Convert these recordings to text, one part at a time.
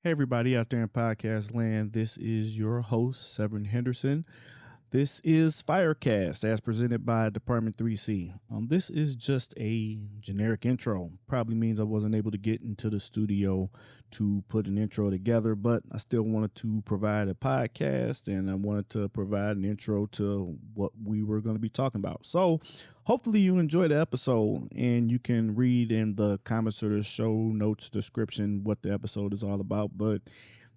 Hey, everybody out there in podcast land. This is your host, Severen Henderson. This is Firecast, as presented by Department 3C. This is just a generic intro. Probably means I wasn't able to get into the studio to put an intro together, but I still wanted to provide a podcast and I wanted to provide an intro to what we were going to be talking about. So, hopefully, you enjoy the episode and you can read in the comments or the show notes description what the episode is all about. But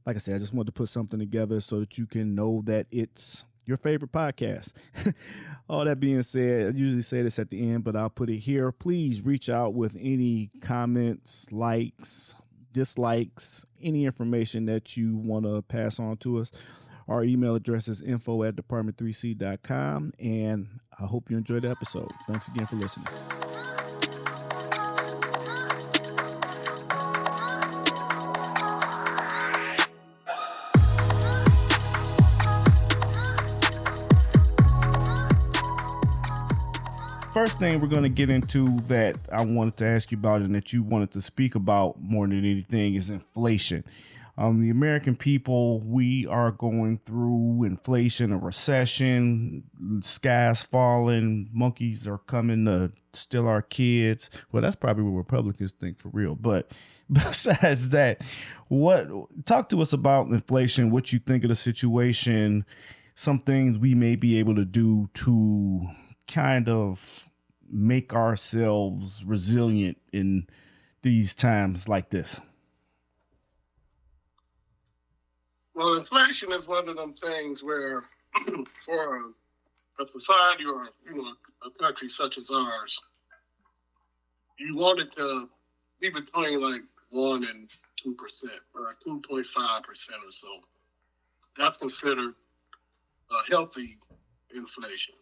like I said, I just wanted to put something together so that you can know that it's your favorite podcast. All that being said, I usually say this at the end, but I'll put it here. Please reach out with any comments, likes, dislikes, any information that you want to pass on to us. Our email address is info@department3c.com, and I hope you enjoyed the episode. Thanks again for listening. First thing we're going to get into that I wanted to ask you about and that you wanted to speak about more than anything is inflation. The American people, we are going through inflation, a recession, skies falling, monkeys are coming to steal our kids. Well, that's probably what Republicans think for real. But besides that, talk to us about inflation, what you think of the situation, some things we may be able to do to kind of make ourselves resilient in these times like this? Well, inflation is one of them things where, for a society or a country such as ours, you want it to be between like 1% and 2% or 2.5% or so. That's considered a healthy inflation.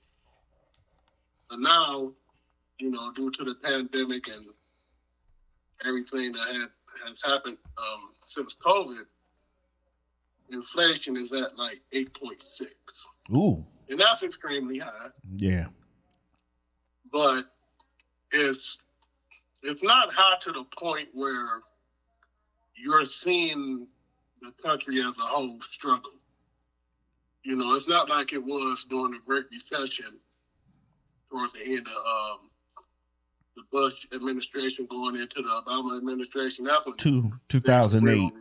But now, due to the pandemic and everything that has happened since COVID, inflation is at like 8.6. Ooh. And that's extremely high. Yeah. But it's not high to the point where you're seeing the country as a whole struggle. It's not like it was during the Great Recession towards the end of the Bush administration going into the Obama administration. That's when 2008.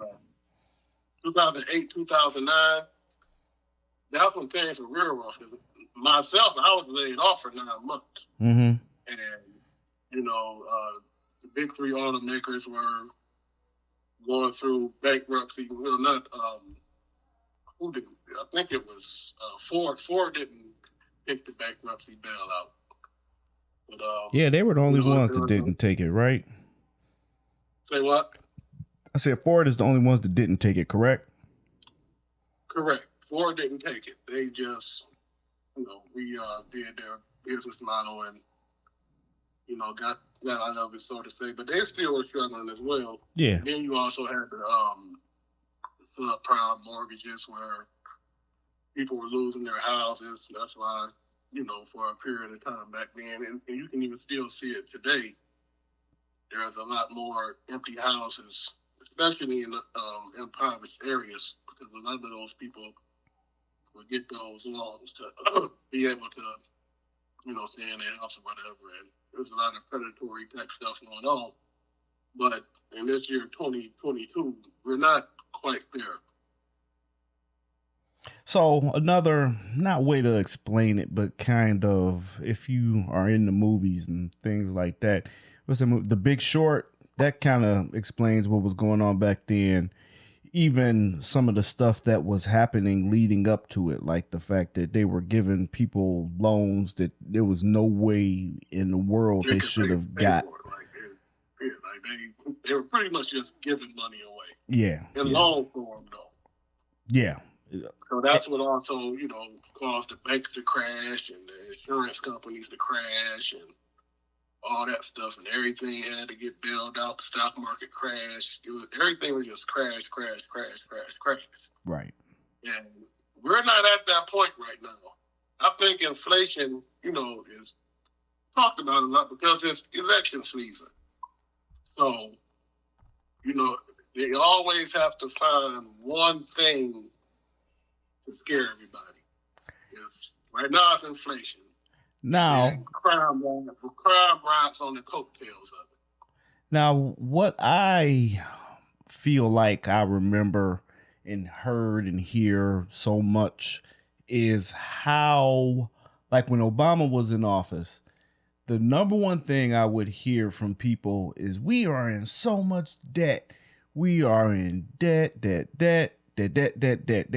2008, 2009. That's when things were real rough. Myself, I was laid off for 9 months. Mm-hmm. And, the big three automakers were going through bankruptcy. Who didn't? I think it was Ford. Ford didn't pick the bankruptcy bailout. But, yeah, they were the only ones that didn't take it, right? Say what? I said Ford is the only ones that didn't take it, correct? Correct. Ford didn't take it. They just, did their business model and, got out of it, so to say. But they still were struggling as well. Yeah. And then you also had the subprime mortgages where people were losing their houses. That's why, for a period of time back then, and you can even still see it today, there's a lot more empty houses, especially in impoverished areas, because a lot of those people will get those loans to be able to, stay in their house or whatever. And there's a lot of predatory type stuff going on. But in this year, 2022, we're not quite there. So another, not way to explain it, but kind of, if you are in the movies and things like that, what's the movie? The Big Short. That kind of explains what was going on back then. Even some of the stuff that was happening leading up to it, like the fact that they were giving people loans that there was no way in the world they should have got. They were pretty much just giving money away. Yeah. In loan form, though. Yeah. So that's what also, caused the banks to crash and the insurance companies to crash and all that stuff, and everything had to get bailed out. The stock market crashed. Everything was just crash. Right. And we're not at that point right now. I think inflation, is talked about a lot because it's election season. So, They always have to find one thing to scare everybody. Right now it's inflation. Now, crime rides on the coattails of it. Now, what I feel like I remember and heard and hear so much is how, like when Obama was in office, the number one thing I would hear from people is we are in so much debt. We are in debt. They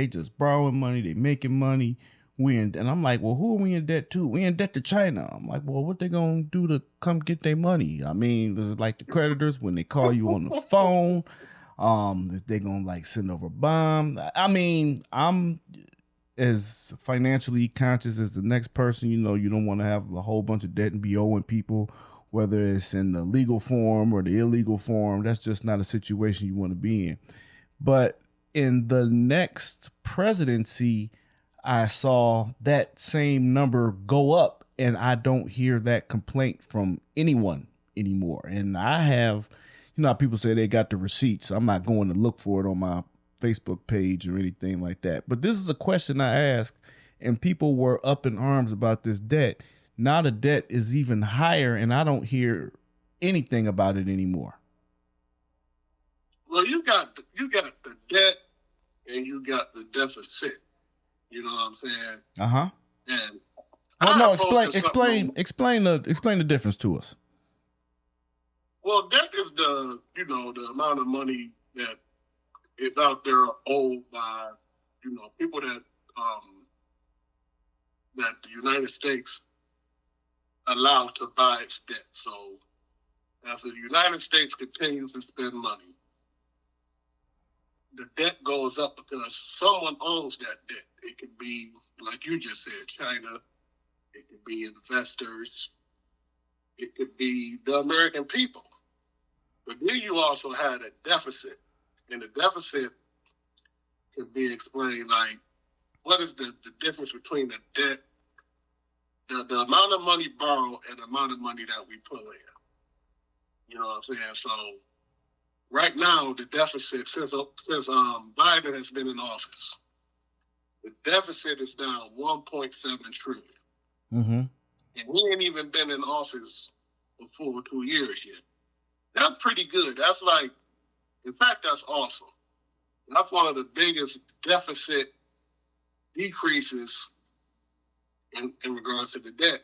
just borrowing money. They making money. And I'm like, well, who are we in debt to? We in debt to China. I'm like, well, what they gonna do to come get their money? I mean, this is like the creditors when they call you on the phone. Is they gonna like send over a bomb? I mean, I'm as financially conscious as the next person. You know, you don't want to have a whole bunch of debt and be owing people, whether it's in the legal form or the illegal form. That's just not a situation you want to be in. But in the next presidency, I saw that same number go up, and I don't hear that complaint from anyone anymore. And I have, you know, how people say they got the receipts. I'm not going to look for it on my Facebook page or anything like that. But this is a question I asked, and people were up in arms about this debt. Now the debt is even higher, and I don't hear anything about it anymore. Well, you got the debt, and you got the deficit. You know what I'm saying? Uh-huh. And explain the difference to us. Well, debt is the amount of money that is out there owed by, people that the United States allowed to buy its debt. So as the United States continues to spend money, the debt goes up because someone owns that debt. It could be, like you just said, China. It could be investors. It could be the American people. But then you also had a deficit. And the deficit can be explained like, what is the difference between the debt, the amount of money borrowed and the amount of money that we put in? You know what I'm saying? So right now, the deficit, since Biden has been in office, the deficit is down 1.7 trillion. Mm-hmm. And we ain't even been in office for full 2 years yet. That's pretty good. That's that's awesome. That's one of the biggest deficit decreases in regards to the debt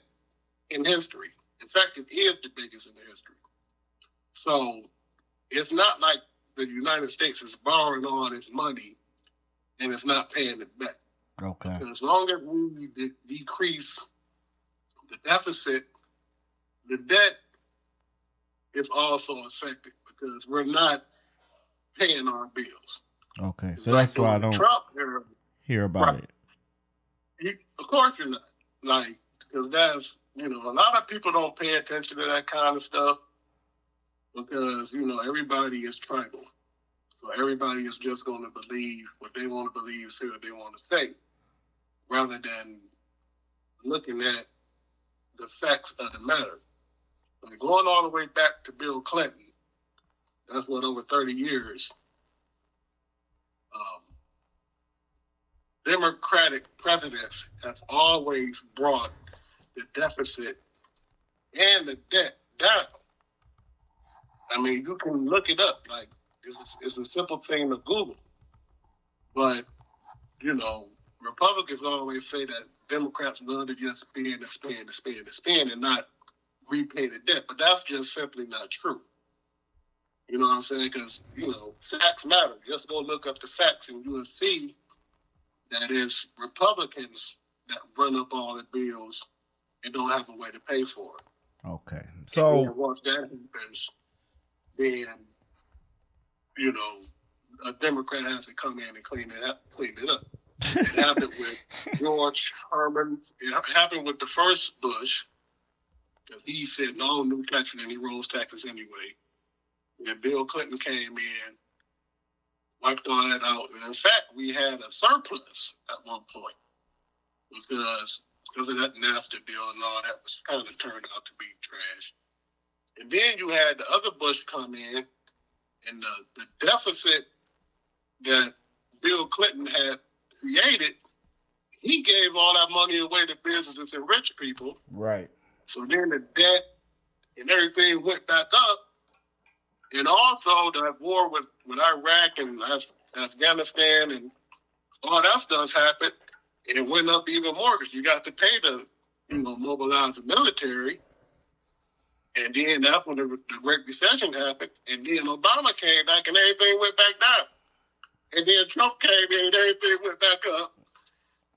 in history. In fact, it is the biggest in history. So it's not like the United States is borrowing all its money and it's not paying it back. Okay. And as long as we decrease the deficit, the debt is also affected because we're not paying our bills. Okay, so that's why I don't hear about it. Of course you're not. Because that's, a lot of people don't pay attention to that kind of stuff because, everybody is tribal. So everybody is just going to believe what they want to believe, say what they want to say, rather than looking at the facts of the matter. Like going all the way back to Bill Clinton, that's over 30 years. Democratic presidents have always brought the deficit and the debt down. I mean, you can look it up. Like, it's a simple thing to Google. But, Republicans always say that Democrats love to just spend and not repay the debt. But that's just simply not true. You know what I'm saying? Because, facts matter. Just go look up the facts and you will see that it's Republicans that run up all the bills and don't have a way to pay for it. Okay. So once that happens, then, a Democrat has to come in and clean it up. It happened with George Herman. It happened with the first Bush because he said no new taxes and he rose taxes anyway. And Bill Clinton came in, wiped all that out. And in fact, we had a surplus at one point because of that NAFTA deal and all that was kind of turned out to be trash. And then you had the other Bush come in And the deficit that Bill Clinton had created, he gave all that money away to businesses and rich people. Right. So then the debt and everything went back up. And also the war with Iraq and Afghanistan and all that stuff happened. And it went up even more because you got to pay to, mobilize the military. And then that's when the Great Recession happened. And then Obama came back and everything went back down. And then Trump came in and everything went back up.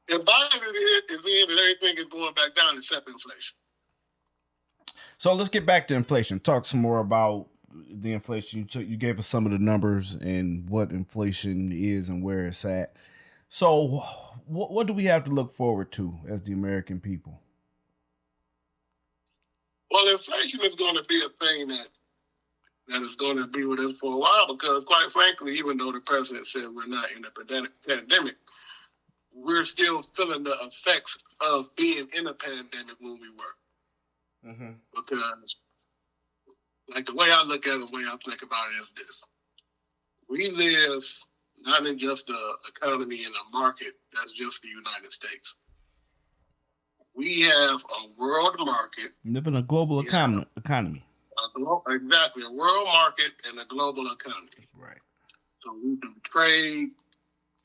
And Biden is in and everything is going back down except inflation. So let's get back to inflation. Talk some more about the inflation. You gave us some of the numbers and what inflation is and where it's at. So what do we have to look forward to as the American people? Well, inflation is going to be a thing that is going to be with us for a while because, quite frankly, even though the president said we're not in a pandemic, we're still feeling the effects of being in a pandemic when we were. Mm-hmm. Because, like, the way I look at it, the way I think about it is this. We live not in just the economy and a market that's just the United States. We have a world market. We live in a global economy. Exactly, a world market and a global economy. Right. So we do trade,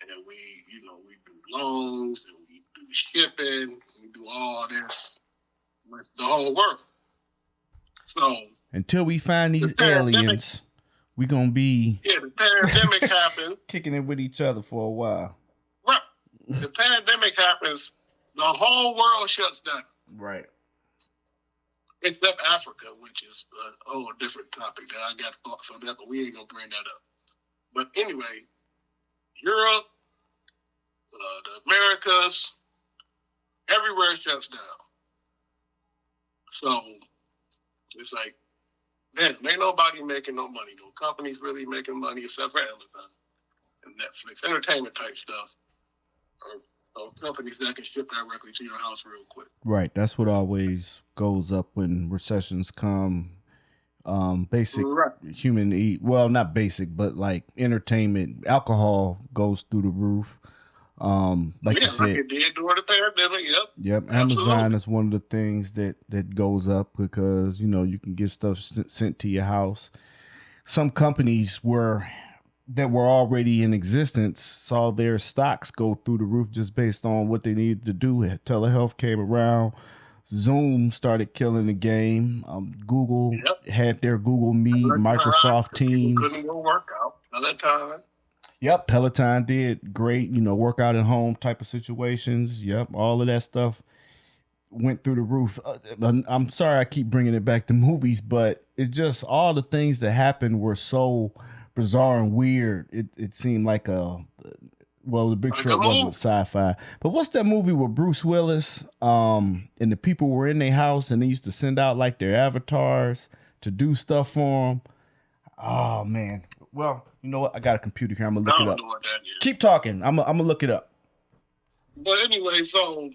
and we do loans, and we do shipping, we do all this with the whole world. So until we find these aliens, we're gonna be the pandemic happens, kicking it with each other for a while. Right. The pandemic happens, the whole world shuts down. Right. Except Africa, which is a whole different topic that I got thoughts on that, but we ain't gonna bring that up. But anyway, Europe, the Americas, everywhere shuts down. So it's like, man, ain't nobody making no money. No companies really making money except for Amazon and Netflix, entertainment type stuff, or companies that can ship directly to your house real quick. Right. That's what always goes up when recessions come. Basic human eat. Well, not basic, but like entertainment, alcohol goes through the roof. Like you said, it did during the pandemic. Yep. Amazon is one of the things that goes up because you can get stuff sent to your house. Some companies that were already in existence saw their stocks go through the roof just based on what they needed to do. Telehealth came around. Zoom started killing the game. Google had their Google Meet, Microsoft Teams. Couldn't go work out. Peloton. Yep, Peloton did great. Workout at home type of situations. Yep, all of that stuff went through the roof. I'm sorry I keep bringing it back to movies, but it's just all the things that happened were so bizarre and weird. It seemed like The Big Short wasn't sci-fi, but what's that movie with Bruce Willis? And the people were in their house and they used to send out like their avatars to do stuff for them. Oh man. Well, you know what? I got a computer here. I'm gonna look it up. Keep talking. I'm gonna look it up. But anyway, so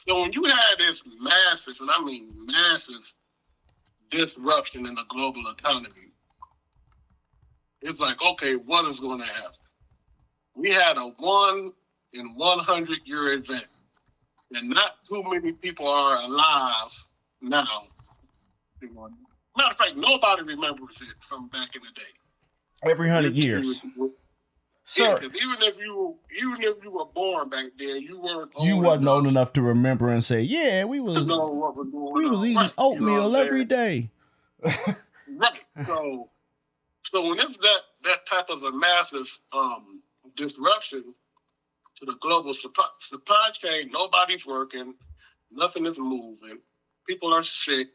when you had this massive, and I mean massive, disruption in the global economy, it's like, okay, what is going to happen? We had a 1 in 100-year event, and not too many people are alive now. Matter of fact, nobody remembers it from back in the day. Every 100 years. Sir, because even if you were born back then, you wasn't old enough to remember and say, "Yeah, we was eating oatmeal every day." Right. So when it's that type of a massive disruption to the global supply chain, nobody's working, nothing is moving, people are sick,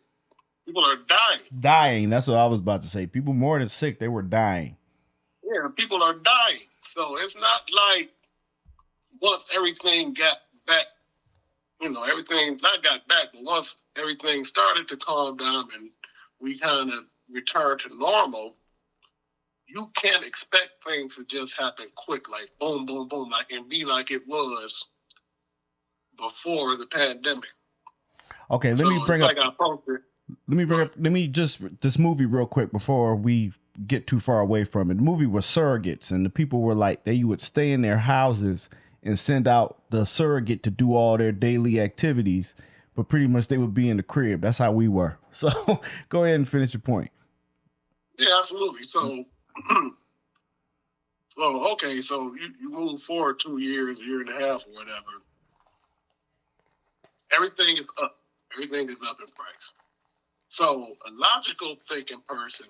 people are dying. Dying. That's what I was about to say. People more than sick, they were dying. Yeah, people are dying. So it's not like once everything got back, everything not got back, but once everything started to calm down and we kind of returned to normal, you can't expect things to just happen quick, like boom, boom, boom, and be like it was before the pandemic. Okay, let me just this movie real quick before we get too far away from it. The movie was surrogates, and the people were like, they would stay in their houses and send out the surrogate to do all their daily activities, but pretty much they would be in the crib. That's how we were. So go ahead and finish your point. Yeah, absolutely. So, okay, so you move forward 2 years, a year and a half or whatever. Everything is up. Everything is up in price. So a logical thinking person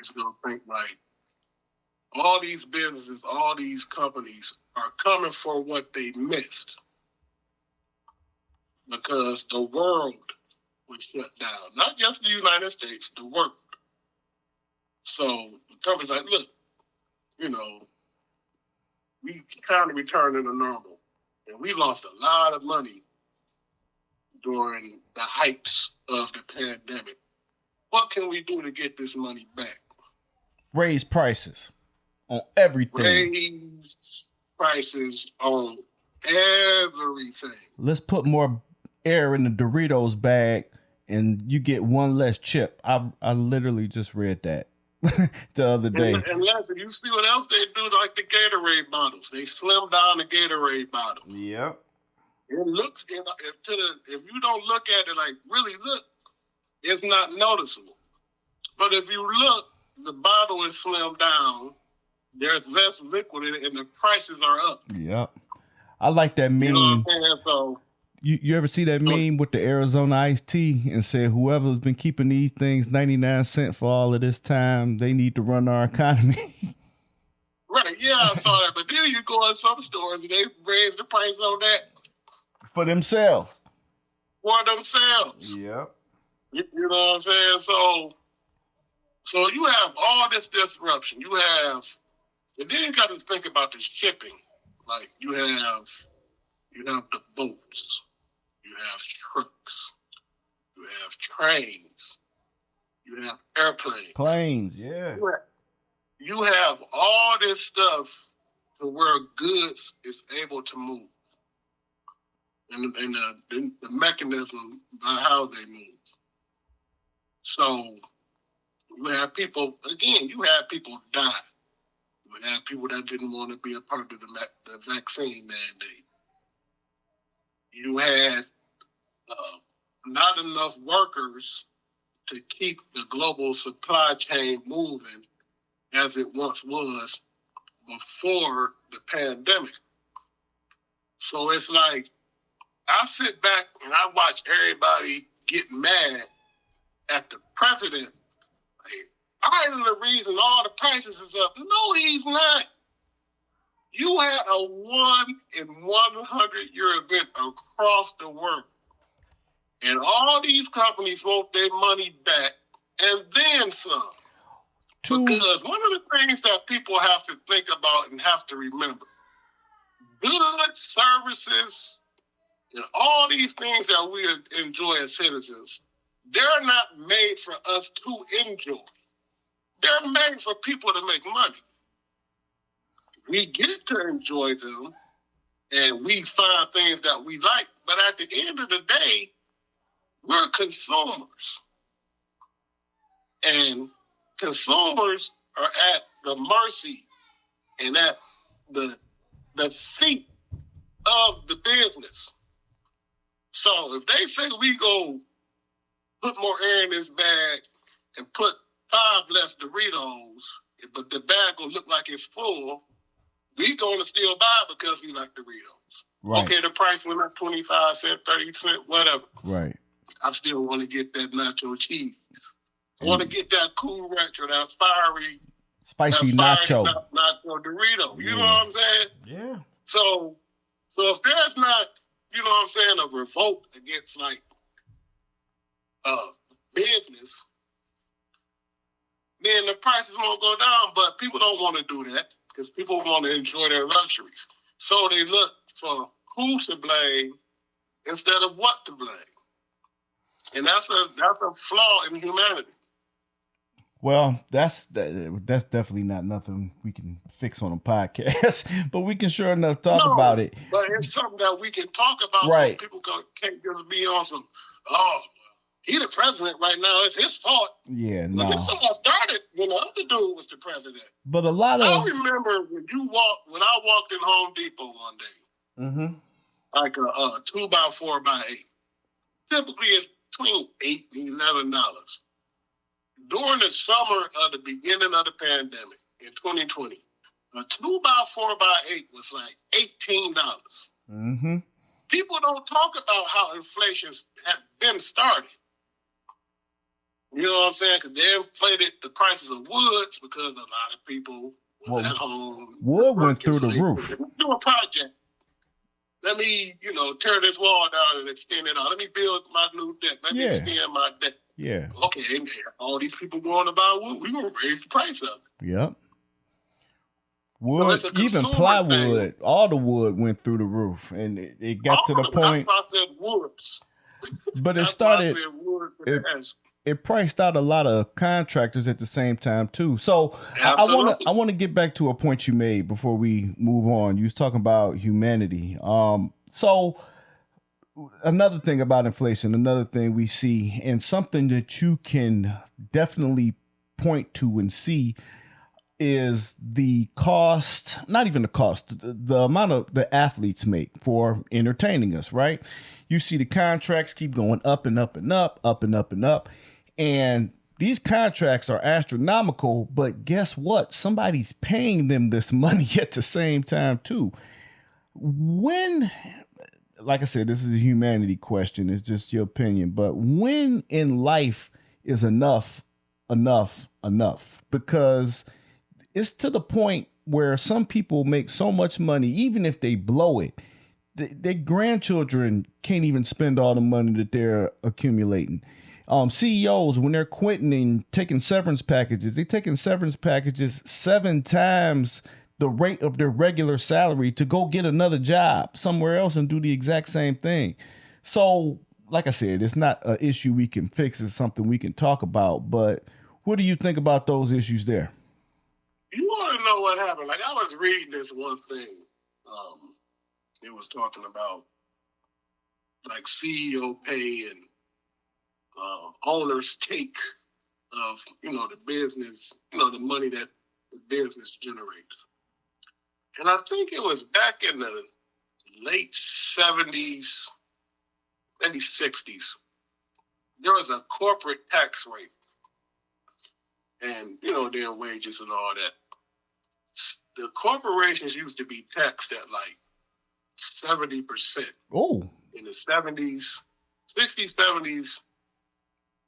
is going to think, right, all these businesses, all these companies are coming for what they missed because the world was shut down. Not just the United States, the world. So the company's like, look, we kind of returned to normal. And we lost a lot of money during the heights of the pandemic. What can we do to get this money back? Raise prices on everything. Raise prices on everything. Let's put more air in the Doritos bag and you get one less chip. I literally just read that the other day. And listen, you see what else they do, like the Gatorade bottles. They slim down the Gatorade bottle. Yep. It looks, if you don't look at it, like really look, it's not noticeable. But if you look, the bottle is slimmed down. There's less liquid in it, and the prices are up. Yep. I like that meme. You know what I'm saying? So, you ever see that meme with the Arizona iced tea and said whoever's been keeping these things 99 cents for all of this time, they need to run our economy. Right, yeah, I saw that. But then you go in some stores and they raise the price on that. For themselves. Yep. You know what I'm saying? So you have all this disruption. You have, and then you got to think about the shipping. Like you have the boats, you have trucks, you have trains, you have airplanes. Planes, yeah. You have all this stuff to where goods is able to move. And the mechanism by how they move. So you have people die. You have people that didn't want to be a part of the vaccine mandate. You had not enough workers to keep the global supply chain moving as it once was before the pandemic. So it's like, I sit back and I watch everybody get mad at the president. I'm the reason all the prices is up. No, he's not. You had a 1 in 100-year event across the world. And all these companies want their money back and then some. Because one of the things that people have to think about and have to remember, goods, services, and all these things that we enjoy as citizens, they're not made for us to enjoy. They're made for people to make money. We get to enjoy them, and we find things that we like. But at the end of the day, we're consumers. And consumers are at the mercy and at the feet of the business. So if they say we go put more air in this bag and put 5 less Doritos, but the bag will look like it's full, we going to still buy because we like Doritos. Right. Okay, the price went up 25 cents, 30 cents, whatever. Right. I still want to get that nacho cheese. I want to get that cool ranch or that fiery, spicy nacho Dorito. You know what I'm saying? Yeah. So if there's not, you know what I'm saying, a revolt against like business, then the prices won't go down. But people don't want to do that because people want to enjoy their luxuries. So they look for who to blame instead of what to blame. And that's a flaw in humanity. Well, that's definitely not nothing we can fix on a podcast, but we can sure enough talk about it. But it's something that we can talk about, right? So people can't just be on some, He the president right now. It's his fault. Yeah, no. This all started when the other dude was the president. But a lot of... I remember when I walked in Home Depot one day, like a 2x4x8. Typically, it's between $8 and $11. During the summer of the beginning of the pandemic in 2020, a 2x4x8 was like $18. People don't talk about how inflation had been started. You know what I'm saying? Because they inflated the prices of woods because a lot of people was at home. Wood went through the roof. Do a project. Let me, tear this wall down and extend it out. Let me build my new deck. Let me extend my deck. Yeah. Okay, and all these people going to buy wood, we're going to raise the price up. Yep. Wood, so even plywood, all the wood went through the roof, and it got to the point. That's why I said woods. But it started. It priced out a lot of contractors at the same time too. So I want to get back to a point you made before we move on. You was talking about humanity. So another thing about inflation, another thing we see, and something that you can definitely point to and see, is the cost, not even the cost, the amount of the athletes make for entertaining us, right? You see the contracts keep going up and up and up, up and up and up. And these contracts are astronomical, but guess what? Somebody's paying them this money at the same time too. When, like I said, this is a humanity question. It's just your opinion. But when in life is enough? Because it's to the point where some people make so much money, even if they blow it, their grandchildren can't even spend all the money that they're accumulating. CEOs, when they're quitting and taking severance packages, they're taking severance packages 7 times the rate of their regular salary to go get another job somewhere else and do the exact same thing. So, like I said, it's not an issue we can fix. It's something we can talk about. But what do you think about those issues there? You want to know what happened? Like, I was reading this one thing. It was talking about, like, CEO pay and owner's take of, the business, the money that the business generates. And I think it was back in the late 70s, maybe 60s. There was a corporate tax rate. And, their wages and all that. The corporations used to be taxed at like 70%. Oh. In the 70s, 60s, 70s,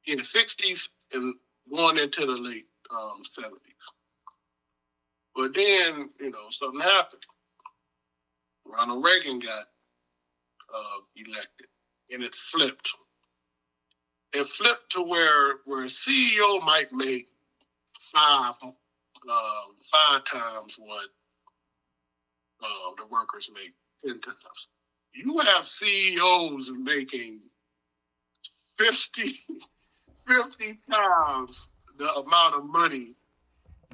in the 60s, and going into the late 70s. But then, something happened. Ronald Reagan got elected, and it flipped. It flipped to where a CEO might make five times what the workers make, 10 times. You have CEOs making 50 times the amount of money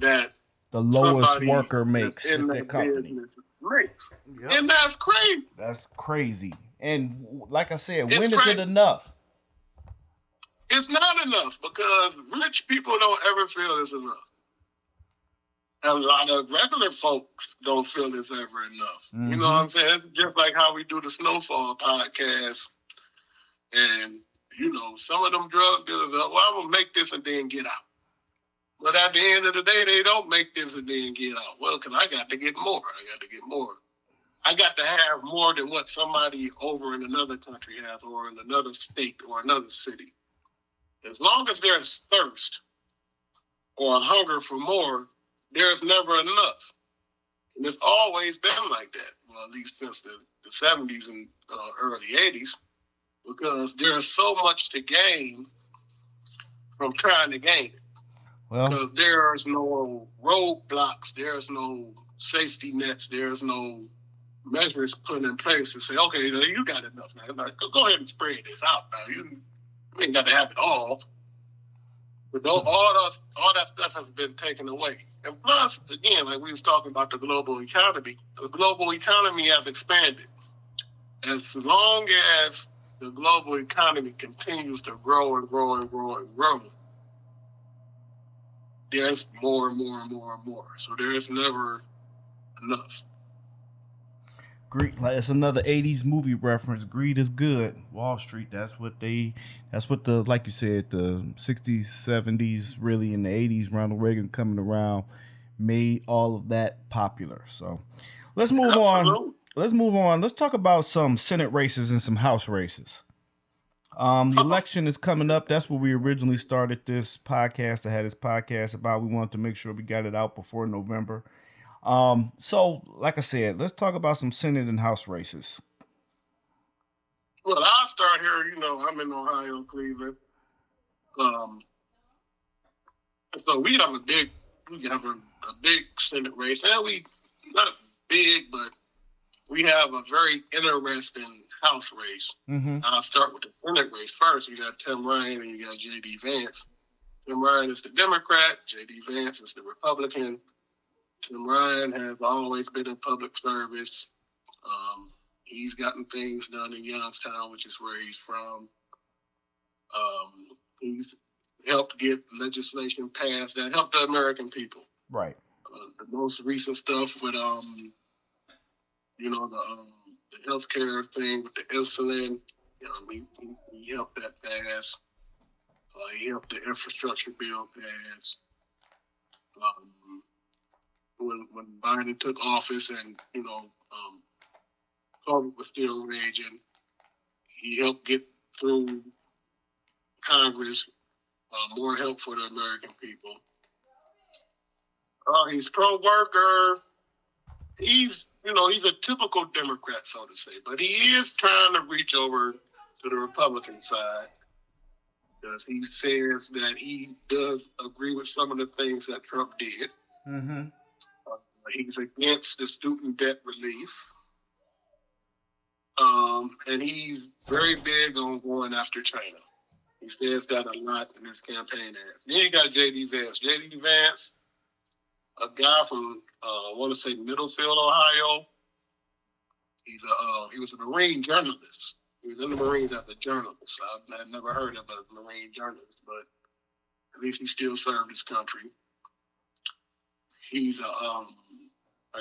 that the lowest worker makes in their company. Makes. Yep. And that's crazy. That's crazy. And like I said, when is it enough? It's not enough because rich people don't ever feel it's enough. And a lot of regular folks don't feel it's ever enough. You know what I'm saying? It's just like how we do the Snowfall podcast. And, some of them drug dealers are, I'm going to make this and then get out. But at the end of the day, they don't make this and then get out. Well, because I got to get more. I got to have more than what somebody over in another country has or in another state or another city. As long as there's thirst or a hunger for more, there's never enough. And it's always been like that. Well, at least since the 70s and early 80s, because there's so much to gain from trying to gain it. Well, because there's no roadblocks, there's no safety nets, there's no measures put in place to say, okay, you got enough now. Go ahead and spread this out now. You ain't got to have it all. But all that stuff has been taken away. And plus, again, like we was talking about the global economy has expanded. As long as the global economy continues to grow and grow and grow and grow, there's more and more and more and more. So there's never enough. Greed, like it's another '80s movie reference. Greed is good. Wall Street. That's what the like you said, the '60s, '70s, really in the '80s. Ronald Reagan coming around made all of that popular. So let's move on. Let's move on. Let's talk about some Senate races and some House races. The election is coming up. That's what we originally started this podcast. I had this podcast about. We wanted to make sure we got it out before November. So like I said, let's talk about some Senate and House races. Well, I'll start here. You know, I'm in Ohio, Cleveland. So we have a big Senate race. And we not big, but we have a very interesting House race. Mm-hmm. I'll start with the Senate race first. You got Tim Ryan and you got J.D. Vance. Tim Ryan is the Democrat. J.D. Vance is the Republican. Tim Ryan has always been in public service. He's gotten things done in Youngstown, which is where he's from. He's helped get legislation passed that helped the American people. Right. The most recent stuff with the healthcare thing with the insulin. He helped that pass. He helped the infrastructure bill pass. When Biden took office and COVID was still raging, he helped get through Congress more help for the American people. He's pro-worker. He's a typical Democrat, so to say, but he is trying to reach over to the Republican side because he says that he does agree with some of the things that Trump did. Mm-hmm. He's against the student debt relief. And he's very big on going after China. He says that a lot in his campaign ads. Then you got J.D. Vance. J.D. Vance, a guy from, I want to say Middlefield, Ohio. He was a Marine journalist. He was in the Marines as a journalist. I've never heard of a Marine journalist, but at least he still served his country. He's a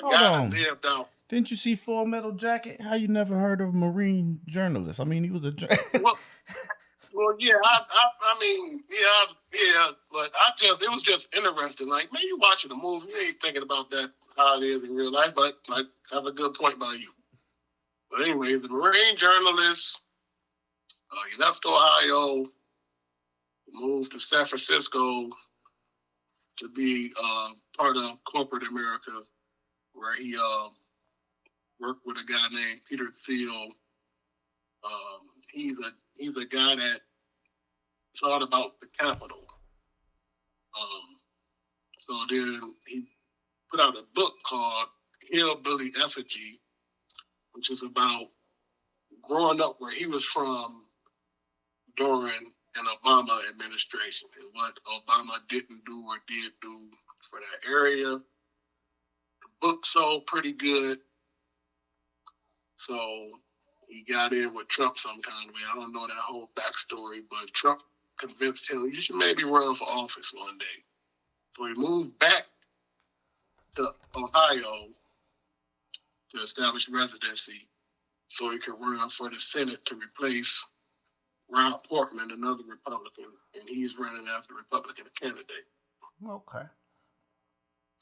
guy that lived out. Didn't you see Full Metal Jacket? How you never heard of a Marine journalist? I mean, he was a Well, yeah, but it was just interesting. Like, man, you watching a movie, you ain't thinking about that, how it is in real life, but like, that's a good point by you. But anyway, the Marine journalist, he left Ohio, moved to San Francisco to be part of corporate America, where he worked with a guy named Peter Thiel. He's a guy that thought about the Capitol. So then he put out a book called Hillbilly Effigy, which is about growing up where he was from during an Obama administration and what Obama didn't do or did do for that area. The book sold pretty good. So he got in with Trump some kind of way. I don't know that whole backstory, but Trump convinced him, you should maybe run for office one day. So he moved back to Ohio to establish residency so he could run for the Senate to replace Ron Portman, another Republican, and he's running as a Republican candidate. Okay.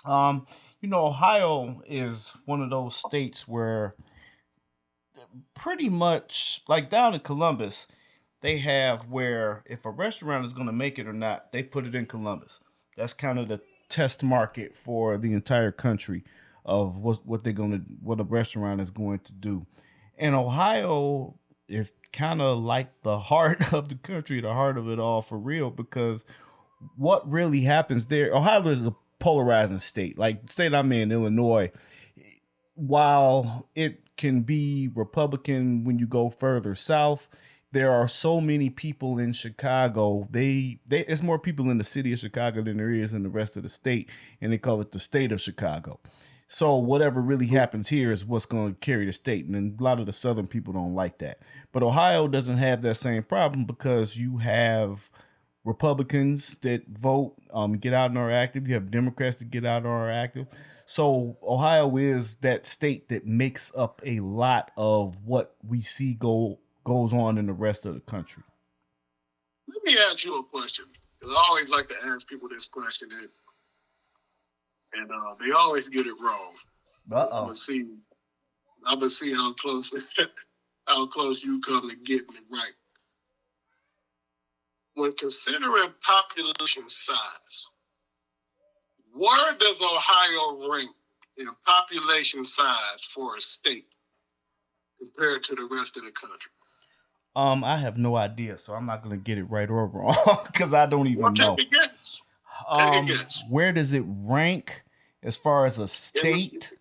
Ohio is one of those states where pretty much, like down in Columbus, they have where if a restaurant is going to make it or not, they put it in Columbus. That's kind of the test market for the entire country of what a restaurant is going to do. And Ohio is kind of like the heart of the country, the heart of it all for real, because what really happens there, Ohio is a polarizing state. Like the state I'm in, Illinois, while it can be Republican when you go further south, there are so many people in Chicago. There's more people in the city of Chicago than there is in the rest of the state, and they call it the state of Chicago. So whatever really happens here is what's going to carry the state. And a lot of the Southern people don't like that. But Ohio doesn't have that same problem because you have Republicans that vote, get out and are active. You have Democrats that get out and are active. So Ohio is that state that makes up a lot of what we see goes on in the rest of the country. Let me ask you a question, because I always like to ask people this question, and they always get it wrong. I'm gonna see how close you come to getting it right. When considering population size, where does Ohio rank in population size for a state compared to the rest of the country? I have no idea, so I'm not gonna get it right or wrong because I don't even know. Take a guess. Take a guess. Where does it rank as far as a state?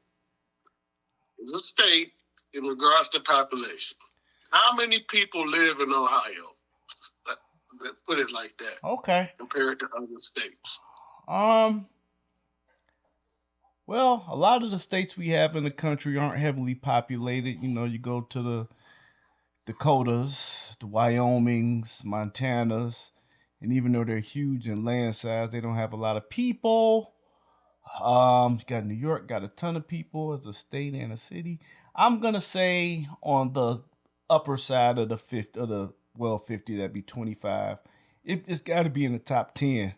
It's a state in regards to population. How many people live in Ohio? Let's put it like that. Okay. Compared to other states. Well, a lot of the states we have in the country aren't heavily populated. You know, you go to the Dakotas, the Wyomings, Montanas, and even though they're huge in land size, they don't have a lot of people. You got New York, got a ton of people as a state and a city. I'm gonna say on the upper side of the 50, that'd be 25. It's got to be in the top 10.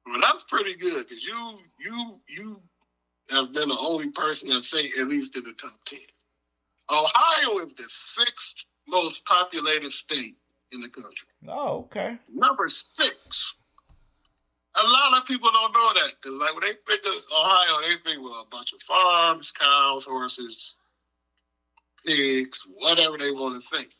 Well, that's pretty good because you have been the only person that say at least in the top 10. Ohio is the 6th most populated state in the country. Oh, okay. Number 6. A lot of people don't know that because, like, when they think of Ohio, they think, well, a bunch of farms, cows, horses, pigs, whatever they want to think.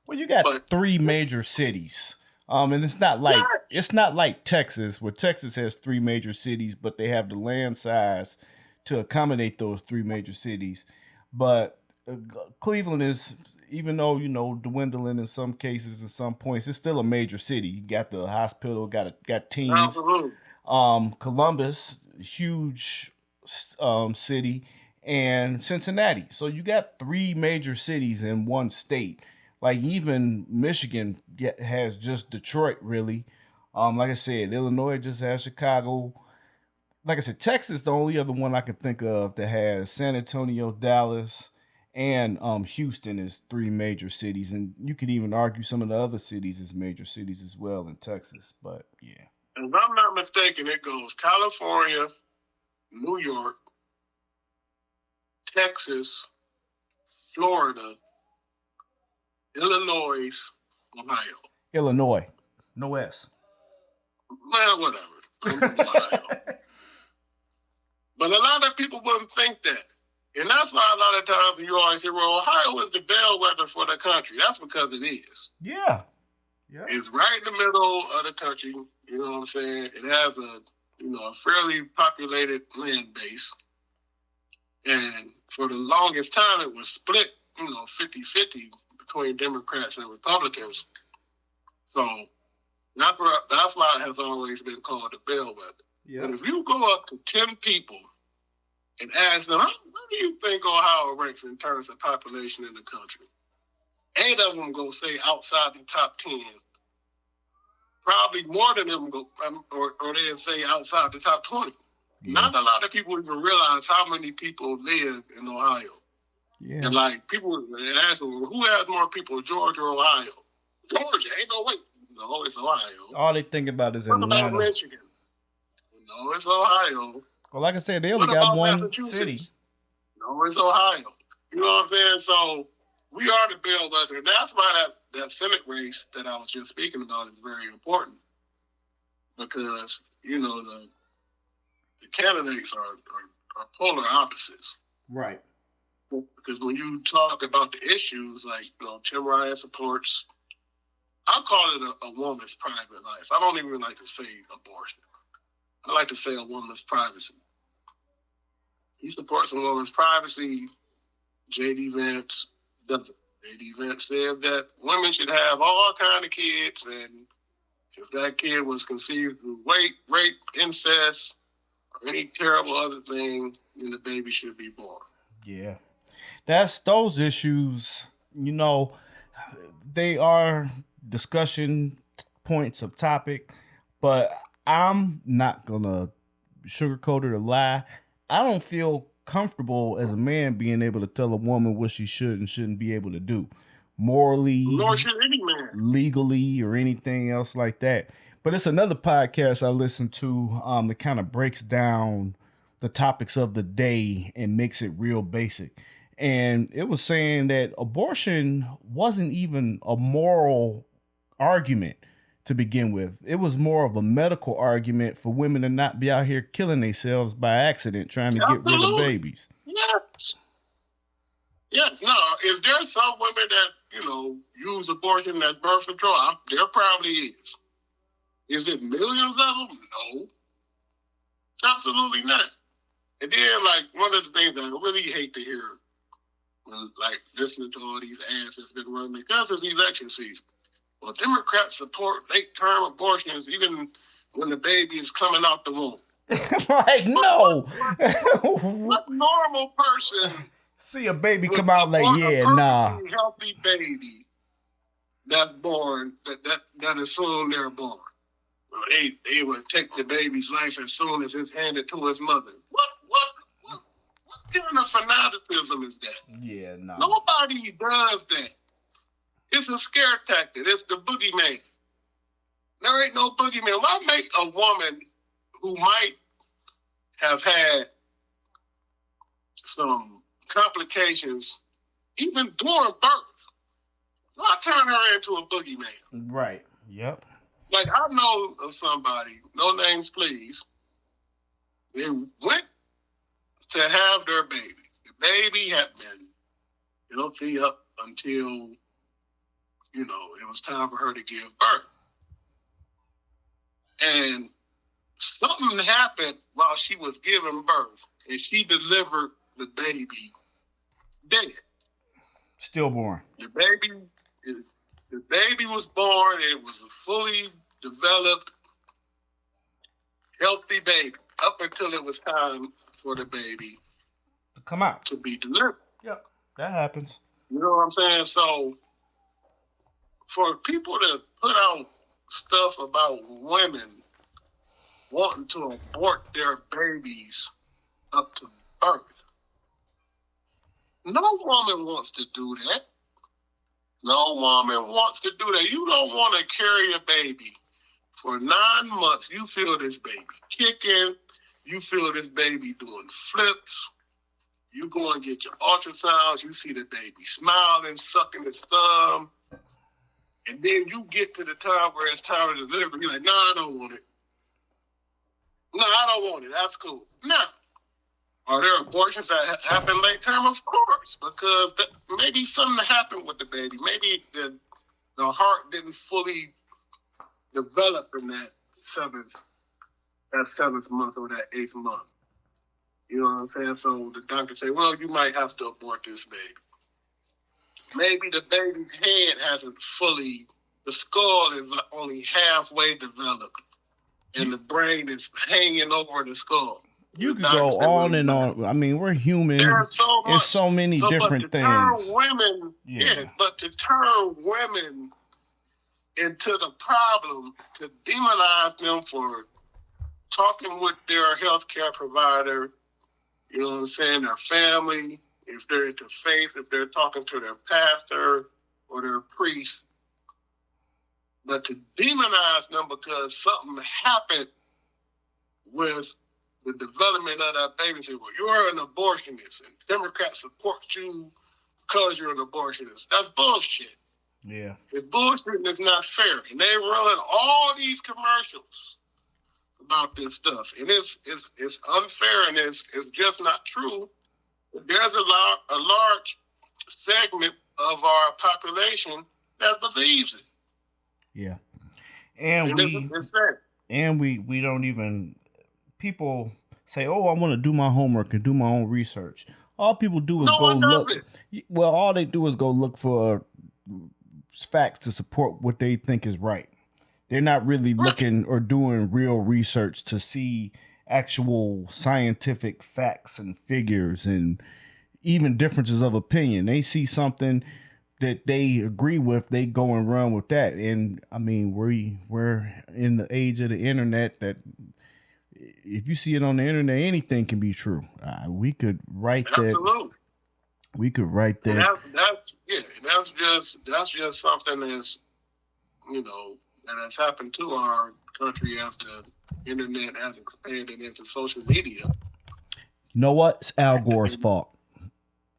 Well, you got 3 major cities. And it's not like Texas, where Texas has 3 major cities, but they have the land size to accommodate those 3 major cities. But Cleveland is, even though, you know, dwindling in some cases, in some points, it's still a major city. You got the hospital, got teams. Columbus, huge city, and Cincinnati. So you got 3 major cities in one state. Like even Michigan has just Detroit, really. Like I said, Illinois just has Chicago. Like I said, Texas, the only other one I can think of that has San Antonio, Dallas, and Houston is 3 major cities. And you could even argue some of the other cities as major cities as well in Texas. But yeah. If I'm not mistaken, it goes California, New York, Texas, Florida, Illinois, Ohio. Illinois. No S. Well, whatever. Ohio. But a lot of people wouldn't think that. And that's why a lot of times you always say, well, Ohio is the bellwether for the country. That's because it is. Yeah. It's right in the middle of the country. You know what I'm saying? It has a fairly populated land base. And for the longest time, it was split, 50-50 between Democrats and Republicans. So that's why it has always been called the bellwether. Yeah. But if you go up to 10 people and ask them, what do you think Ohio ranks in terms of population in the country? 8 of them go say outside the top 10. Probably more than them go, or they'll say outside the top 20. Yeah. Not a lot of people even realize how many people live in Ohio. Yeah. And like people ask them, well, who has more people, Georgia or Ohio? Georgia, ain't no way. No, it's Ohio. All they think about is Atlanta. What about Michigan? No, it's Ohio. Well, like I said, they only got one city. No, it's Ohio. You know what I'm saying? So we are the bellwether. And that's why that Senate race that I was just speaking about is very important. Because, the candidates are polar opposites. Right. Because when you talk about the issues, like, Tim Ryan supports, I call it a woman's private life. I don't even like to say abortion. I like to say a woman's privacy. He supports a woman's privacy. J.D. Vance doesn't. J.D. Vance says that women should have all kinds of kids and if that kid was conceived through rape, incest, or any terrible other thing, then the baby should be born. Yeah. That's those issues, they are discussion points of topic, but I'm not gonna sugarcoat it or lie. I don't feel comfortable as a man being able to tell a woman what she should and shouldn't be able to do, morally, Nor should any man. legally, or anything else like that. But it's another podcast I listen to that kind of breaks down the topics of the day and makes it real basic. And it was saying that abortion wasn't even a moral argument to begin with. It was more of a medical argument for women to not be out here killing themselves by accident trying to get rid of babies. Yes. Yes. No, is there some women that, use abortion as birth control? There probably is. Is it millions of them? No. Absolutely not. And then, one of the things that I really hate to hear when, listening to all these ads that's been running because it's election season. Well, Democrats support late-term abortions even when the baby is coming out the womb. No. What normal person see a baby come out nah. Healthy baby that's born, that as soon they're born. Well, they would take the baby's life as soon as it's handed to his mother. What kind of fanaticism is that? Yeah, no. Nobody does that. It's a scare tactic. It's the boogeyman. There ain't no boogeyman. Why make a woman who might have had some complications even during birth? Why turn her into a boogeyman? Right. Yep. I know of somebody, no names please, they went to have their baby. The baby had been healthy up until, it was time for her to give birth. And something happened while she was giving birth, and she delivered the baby dead. Stillborn. The baby was born. It was a fully developed, healthy baby up until it was time for the baby to come out, to be delivered. Yep, that happens. You know what I'm saying? So for people to put out stuff about women wanting to abort their babies up to birth, no woman wants to do that. No woman wants to do that. You don't want to carry a baby for 9 months. You feel this baby kicking. You feel this baby doing flips. You go and get your ultrasounds. You see the baby smiling, sucking his thumb. And then you get to the time where it's time to deliver. You're like, no, I don't want it. No, I don't want it. That's cool. No. Are there abortions that happen late term? Of course, because maybe something happened with the baby. Maybe the heart didn't fully develop in that seventh month or that 8th month. You know what I'm saying? So the doctor say, well, you might have to abort this baby. Maybe the baby's head hasn't fully, the skull is only halfway developed, and the brain is hanging over the skull. You could go on and on. I mean, we're human. There's so many different things. But to turn women into the problem, to demonize them for talking with their healthcare provider, you know what I'm saying, their family, if they're into faith, if they're talking to their pastor or their priest, but to demonize them because something happened with the development of that baby, say, well, you're an abortionist, and Democrats support you because you're an abortionist. That's bullshit. Yeah. It's bullshit and it's not fair. And they run all these commercials about this stuff. And it's unfair and it's just not true. There's a large segment of our population that believes it. Yeah. And we don't even, people say, oh, I want to do my homework and do my own research. All people do is go look. Well, all they do is go look for facts to support what they think is right. They're not really looking or doing real research to see actual scientific facts and figures and even differences of opinion. They see something that they agree with, they go and run with that. And I mean, we're in the age of the internet that if you see it on the internet, anything can be true. We could write Absolutely. that. We could write that. And that's just something that's, that has happened to our country as the internet has expanded into social media. You know what? It's Al Gore's fault.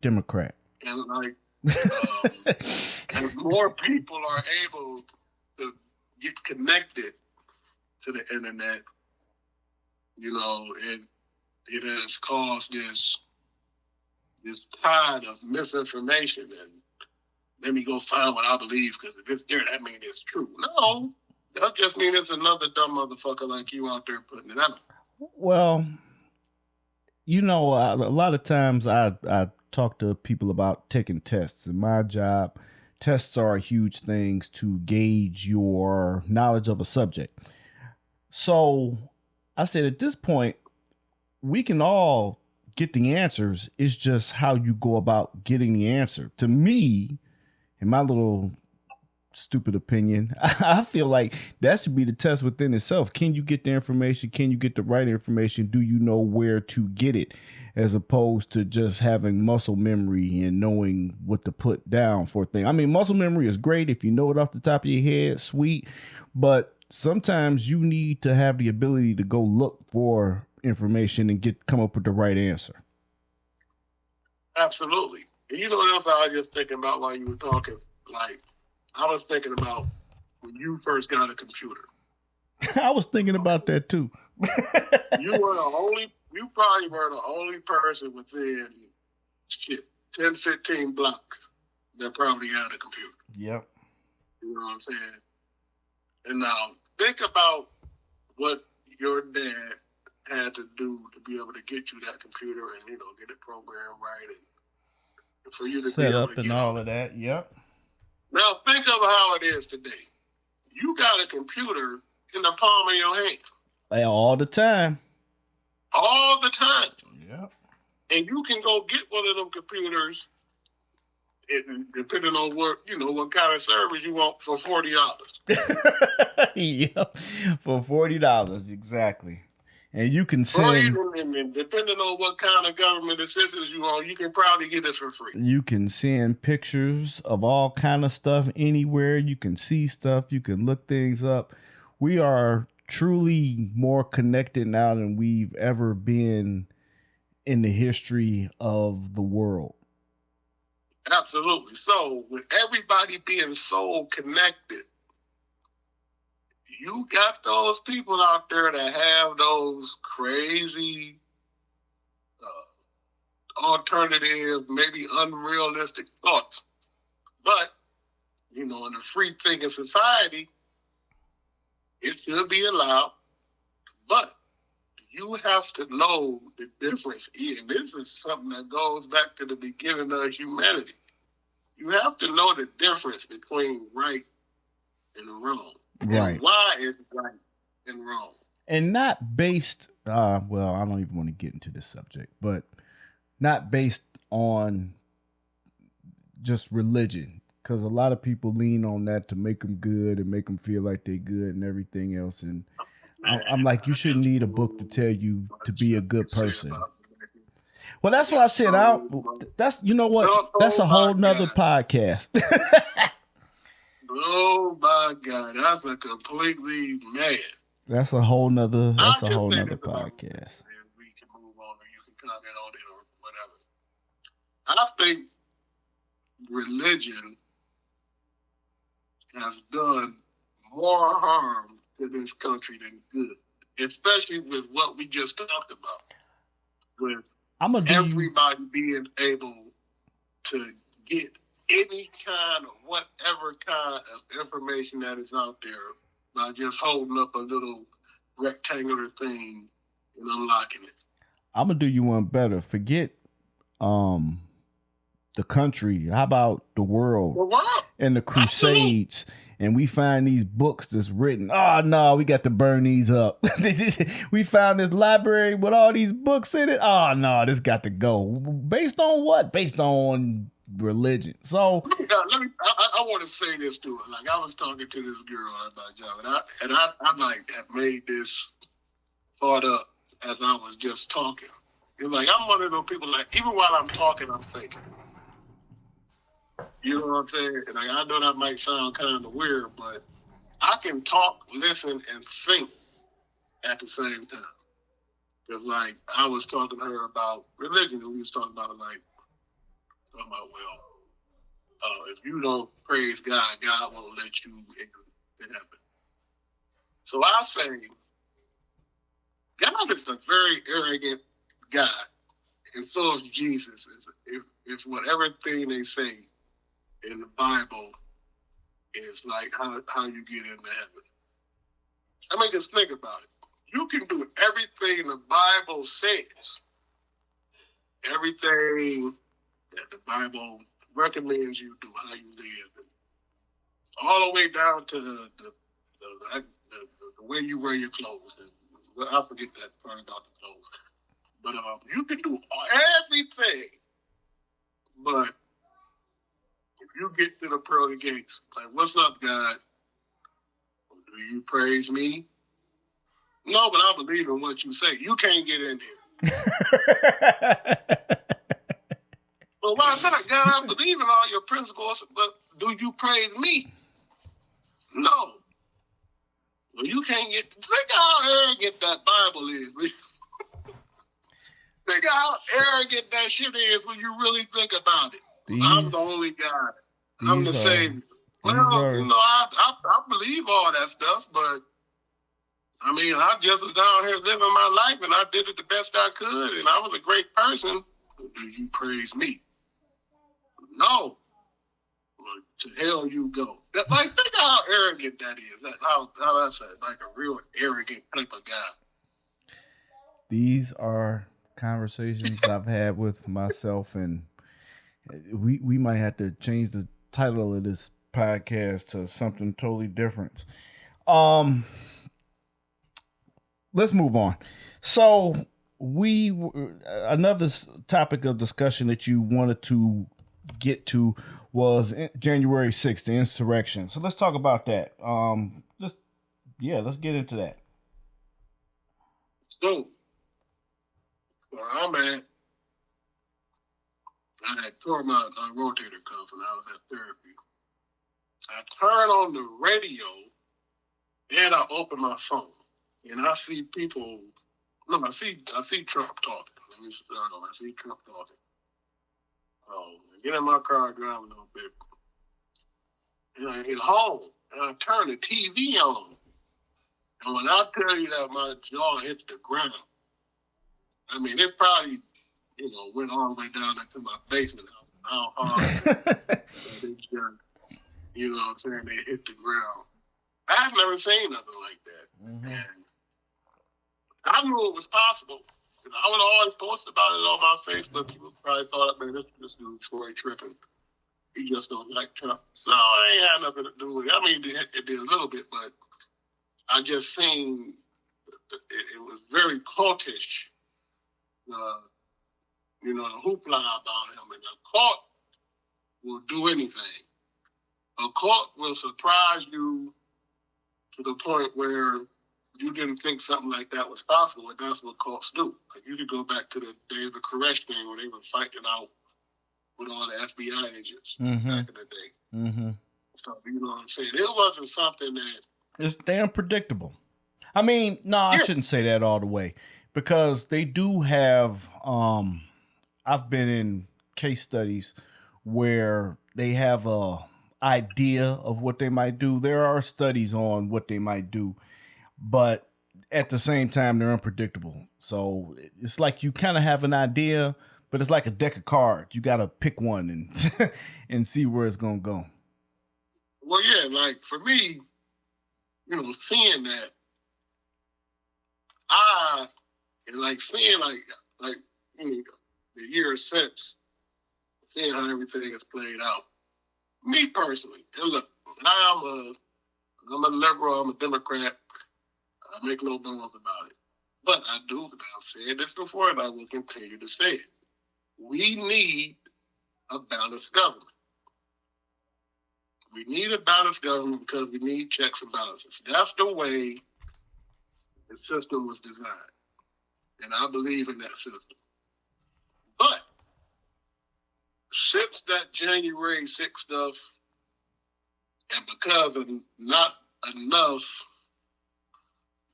Democrat. And as more people are able to get connected to the internet, it has caused this tide of misinformation, and let me go find what I believe, because if it's there, that means it's true. No, that just means it's another dumb motherfucker like you out there putting it out. Well, a lot of times I talk to people about taking tests. In my job, tests are huge things to gauge your knowledge of a subject. So I said at this point, we can all get the answers. It's just how you go about getting the answer. To me, in my little stupid opinion, I feel like that should be the test within itself. Can you get the information? Can you get the right information? Do you know where to get it? As opposed to just having muscle memory and knowing what to put down for a thing. I mean, muscle memory is great. If you know it off the top of your head, sweet. But sometimes you need to have the ability to go look for information and come up with the right answer. Absolutely. And what else I was just thinking about while you were talking? Like, I was thinking about when you first got a computer. I was thinking about that too. You probably were the only person within 10, 15 blocks that probably had a computer. Yep. You know what I'm saying? And now think about what your dad had to do to be able to get you that computer and, get it programmed right and for you to set be able up to and all of that. Yep. Now think of how it is today. You got a computer in the palm of your hand. All the time. All the time. Yep. And you can go get one of them computers, depending on what kind of service you want, for $40. Yep, for $40 exactly. And you can send, and depending on what kind of government assistance you want, you can probably get it for free. You can send pictures of all kind of stuff anywhere. You can see stuff. You can look things up. We are truly more connected now than we've ever been in the history of the world. Absolutely. So with everybody being so connected, you got those people out there that have those crazy, alternative, maybe unrealistic thoughts. But, in a free-thinking society, it should be allowed. But you have to know the difference. And this is something that goes back to the beginning of humanity. You have to know the difference between right and wrong. Right. And why is right and wrong. And not based, I don't even want to get into this subject, but not based on just religion. Because a lot of people lean on that to make them good and make them feel like they're good and everything else. And I'm like, you shouldn't need a book to tell you to be a good person. Well, that's why I said, that's, you know what? That's a whole nother podcast. Oh my God, that's a completely mad. That's a whole nother podcast. We can move on, or you can comment on it, or whatever. I think religion has done more harm to this country than good, especially with what we just talked about. With everybody being able to get any kind of whatever kind of information that is out there by just holding up a little rectangular thing and unlocking it. I'm gonna do you one better. Forget the country. How about the world? The world. and the Crusades, and we find these books that's written. Oh no, we got to burn these up. We found this library with all these books in it. Oh no, this got to go. Based on what? Based on religion. So I want to say this to her. Like, I was talking to this girl at my job, and I like have made this thought up as I was just talking. It's like I'm one of those people. Like, even while I'm talking, I'm thinking. You know what I'm saying? And like, I know that might sound kind of weird, but I can talk, listen, and think at the same time. Because, like, I was talking to her about religion, and we was talking about, like, if you don't praise God, God won't let you in heaven. So I say, God is a very arrogant God, and so is Jesus. If whatever thing they say in the Bible is like how you get into heaven. I mean, just think about it. You can do everything the Bible says, everything that the Bible recommends you do, how you live, and all the way down to the way you wear your clothes. And I forget that part about the clothes. But you can do everything, but if you get to the pearly gates, like, what's up, God? Do you praise me? No, but I believe in what you say. You can't get in here. Well, why not? God, I believe in all your principles, but do you praise me? No. Well, you can't get... Think how arrogant that Bible is. Think how arrogant that shit is when you really think about it. I'm the only God. I'm the Savior. Well, I believe all that stuff, but I mean, I just was down here living my life, and I did it the best I could, and I was a great person. Do you praise me? No. Well, to hell you go. Like, think how arrogant that is. How that's like a real arrogant type of guy. These are conversations I've had with myself, and we might have to change the title of this podcast to something totally different. Let's move on. So another topic of discussion that you wanted to get to was January 6th, the insurrection. So let's talk about that. Let's get into that. So, where I'm at, I had tore my rotator cuff, and I was at therapy. I turn on the radio, and I open my phone, and I see people. No, I see Trump talking. Let me start on. I see Trump talking. I get in my car, drive a little bit, and I get home, and I turn the TV on. And when I tell you that my jaw hit the ground, I mean, it probably, went all the way down into my basement. How hard you know what I'm saying, they hit the ground. I've never seen nothing like that. Mm-hmm. And I knew it was possible. I would always post about it on my Facebook. People probably thought, man, this dude Troy tripping. He just don't like Trump. No, it ain't had nothing to do with it. I mean, it did a little bit, but I just seen it was very cultish. The hoopla about him. And a cult will do anything. A cult will surprise you to the point where you didn't think something like that was possible, and that's what cults do. Like, you could go back to the David Koresh thing when they were fighting out with all the FBI agents back in the day. Mm-hmm. So, you know what I'm saying? It wasn't something that... It's damn predictable. I mean, no, I shouldn't say that all the way, because they do have... I've been in case studies where they have a idea of what they might do. There are studies on what they might do, but at the same time, they're unpredictable. So it's like you kind of have an idea, but it's like a deck of cards. You got to pick one and and see where it's going to go. Well, yeah, like for me, seeing that, seeing the years since, seeing how everything has played out, Me personally, and look, I'm a liberal, I'm a Democrat. I make no bones about it. But I've said this before, and I will continue to say it. We need a balanced government. We need a balanced government because we need checks and balances. That's the way the system was designed. And I believe in that system. But since that January 6th stuff, and because of not enough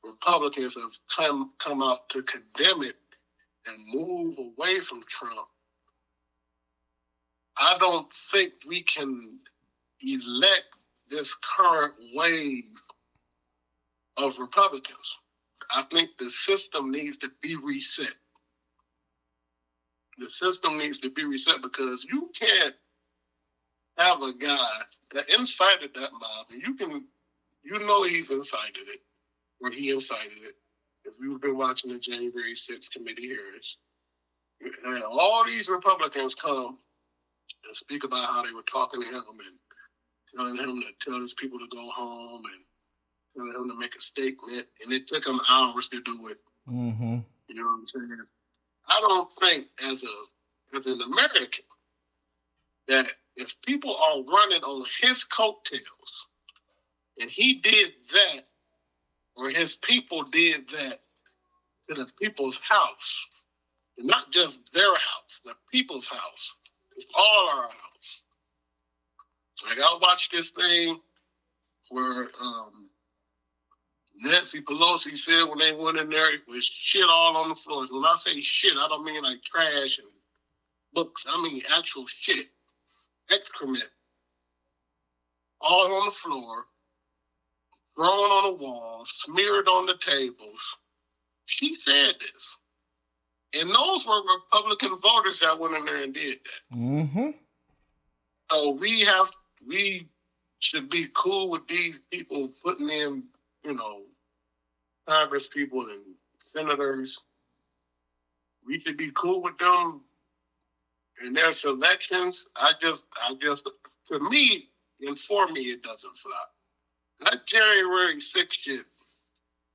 Republicans have come out to condemn it and move away from Trump, I don't think we can elect this current wave of Republicans. I think the system needs to be reset. The system needs to be reset because you can't have a guy that incited that mob, and you know he's incited it, or he incited it. If you've been watching the January 6th committee hearings, and all these Republicans come and speak about how they were talking to him and telling him to tell his people to go home and telling him to make a statement, and it took him hours to do it. Mm-hmm. You know what I'm saying? I don't think as an American that if people are running on his coattails and he did that, or his people did that to the people's house, and not just their house, the people's house, it's all our house. Like I watched this thing where Nancy Pelosi said when they went in there, it was shit all on the floors. When I say shit, I don't mean like trash and books. I mean actual shit, excrement, all on the floor, thrown on the walls, smeared on the tables. She said this. And those were Republican voters that went in there and did that. Mm-hmm. So we should be cool with these people putting in, Congress people and senators. We should be cool with them in their selections. I just, to me, and for me, it doesn't fly. That January 6th shit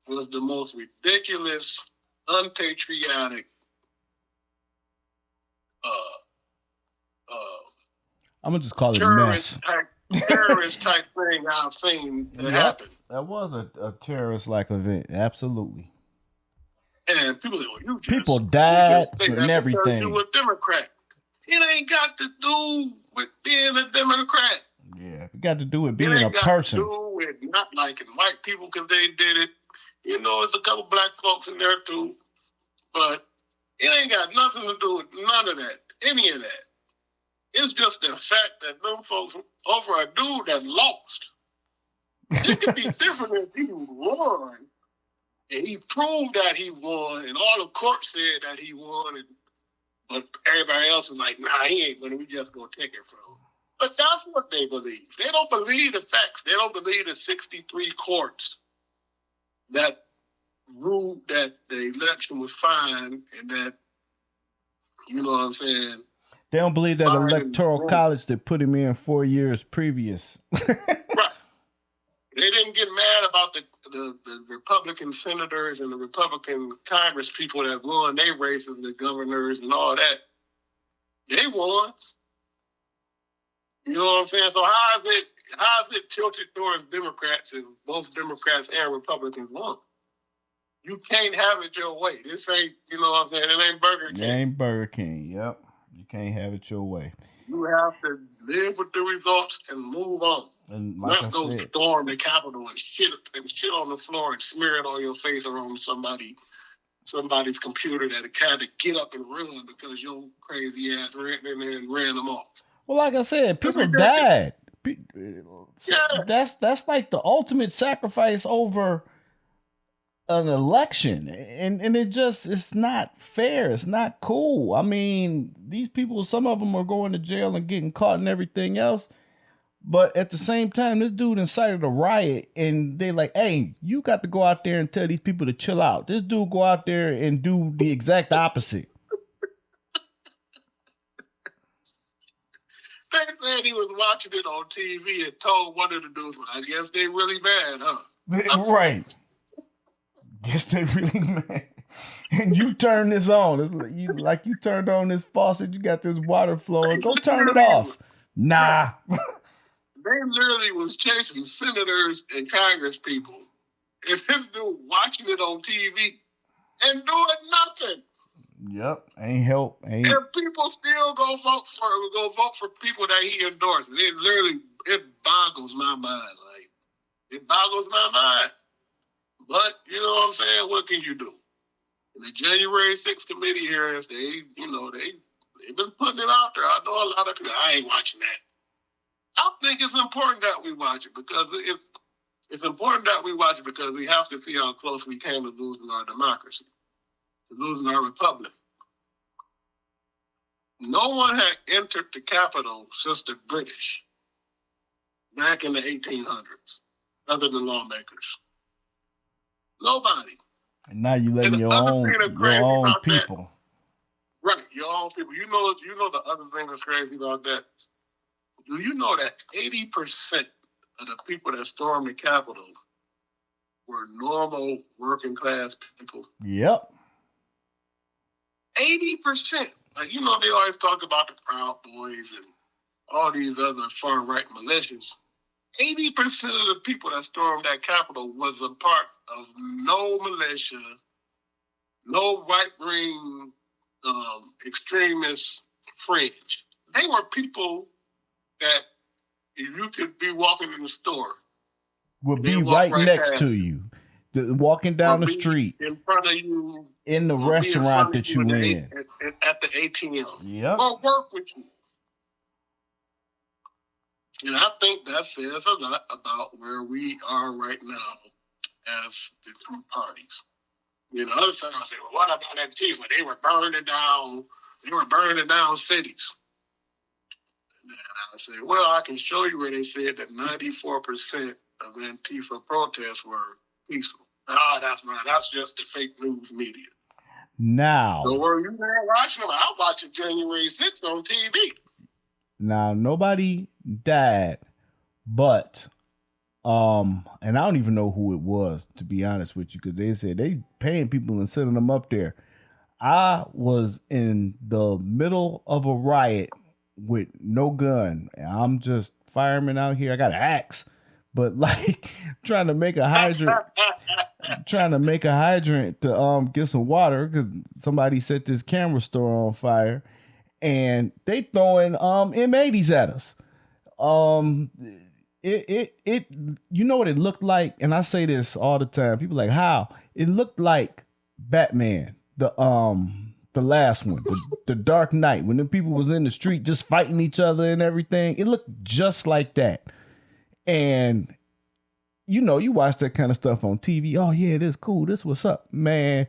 was the most ridiculous, unpatriotic, I'm gonna just call it a mess. Terrorist type thing I've seen happen. That was a terrorist-like event, absolutely. And people say, well, people died and everything. You a Democrat. It ain't got to do with being a Democrat. Yeah, it got to do with being a person. It ain't got to do with not liking white people because they did it. There's a couple black folks in there too. But it ain't got nothing to do with none of that, any of that. It's just the fact that them folks over a dude that lost. It could be different if he won, and he proved that he won, and all the court said that he won, but everybody else was like, nah, he ain't winning. We just gonna take it from him. But that's what they believe. They don't believe the facts. They don't believe the 63 courts that ruled that the election was fine and that, you know what I'm saying? They don't believe that electoral college that put him in 4 years previous. Right. They didn't get mad about the Republican senators and the Republican Congress people that won their races, the governors and all that. They won. You know what I'm saying? So how is it tilted towards Democrats if both Democrats and Republicans won? You can't have it your way. This ain't, you know what I'm saying? It ain't Burger King. It ain't Burger King, yep. You can't have it your way. You have to live with the results and move on. And like not go storm the Capitol and shit on the floor and smear it on your face or on somebody's computer that had to get up and run because your crazy ass ran in there and ran them off. Well, like I said, people died. That's like the ultimate sacrifice over an election, and it's not fair. It's not cool. I mean, these people, some of them are going to jail and getting caught and everything else, but at the same time, this dude incited a riot, and they like, hey, you got to go out there and tell these people to chill out. This dude go out there and do the exact opposite. They said said he was watching it on TV and told one of the dudes, I guess they really mad, huh? Right. Guess they really mad. And you turn this on. It's like you turned on this faucet. You got this water flowing. Go turn it off. Nah. They literally was chasing senators and Congress people. And this dude watching it on TV and doing nothing. Yep. Ain't help. Ain't. And people still go vote for people that he endorses. It boggles my mind. Like, it boggles my mind. But, you know what I'm saying? What can you do? In the January 6th committee hearings, they've been putting it out there. I know a lot of people, I ain't watching that. I think it's important that we watch it because it's important that we watch it because we have to see how close we came to losing our democracy, to losing our republic. No one had entered the Capitol since the British back in the 1800s, other than lawmakers. Nobody. And now you letting your own people. Right, your own people. You know the other thing that's crazy about that? Do you know that 80% of the people that stormed the Capitol were normal working class people? Yep. 80%. Like, they always talk about the Proud Boys and all these other far-right militias. 80% of the people that stormed that Capitol was a part of no militia, no right-wing extremist fringe. They were people that if you could be walking in the store, would be right next to you, walking down the street, in front of you, in the restaurant that you in, at the ATM, yep, or work with you. And I think that says a lot about where we are right now as the two parties. The other side I say, well, what about that chief when they were burning down cities? And I say, well, I can show you where they said that 94% of Antifa protests were peaceful. That's just the fake news media. Now. So were you there watching them? I watched January 6th on TV. Now, nobody died, but, and I don't even know who it was, to be honest with you, because they said they paying people and sending them up there. I was in the middle of a riot with no gun. I'm just fireman out here. I got an axe, but like trying to make a hydrant to get some water because somebody set this camera store on fire, and they throwing M80s at us. It you know what it looked like, and I say this all the time. People are like, how? It looked like Batman, the last one, the Dark Knight, when the people was in the street just fighting each other and everything. It looked just like that. And you watch that kind of stuff on TV. Oh yeah, this cool. This what's up, man.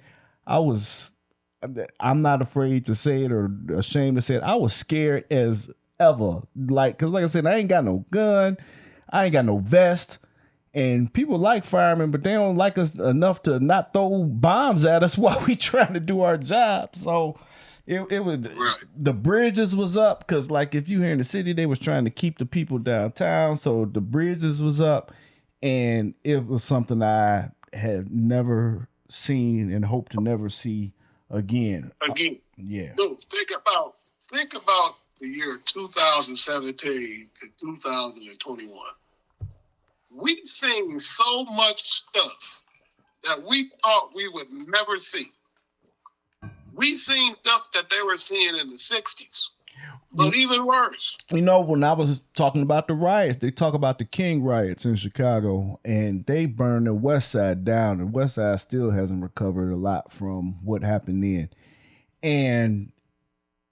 I'm not afraid to say it or ashamed to say it. I was scared as ever. Cause like I said, I ain't got no gun. I ain't got no vest. And people like firemen, but they don't like us enough to not throw bombs at us while we trying to do our job. So it was right. The bridges was up because, like, if you here in the city, they was trying to keep the people downtown. So the bridges was up, and it was something I had never seen and hope to never see again. Yeah. Dude, think about the year 2017 to 2021. We seen so much stuff that we thought we would never see. We seen stuff that they were seeing in the 60s, but even worse. When I was talking about the riots, they talk about the King riots in Chicago, and they burned the West Side down. The West Side still hasn't recovered a lot from what happened then. And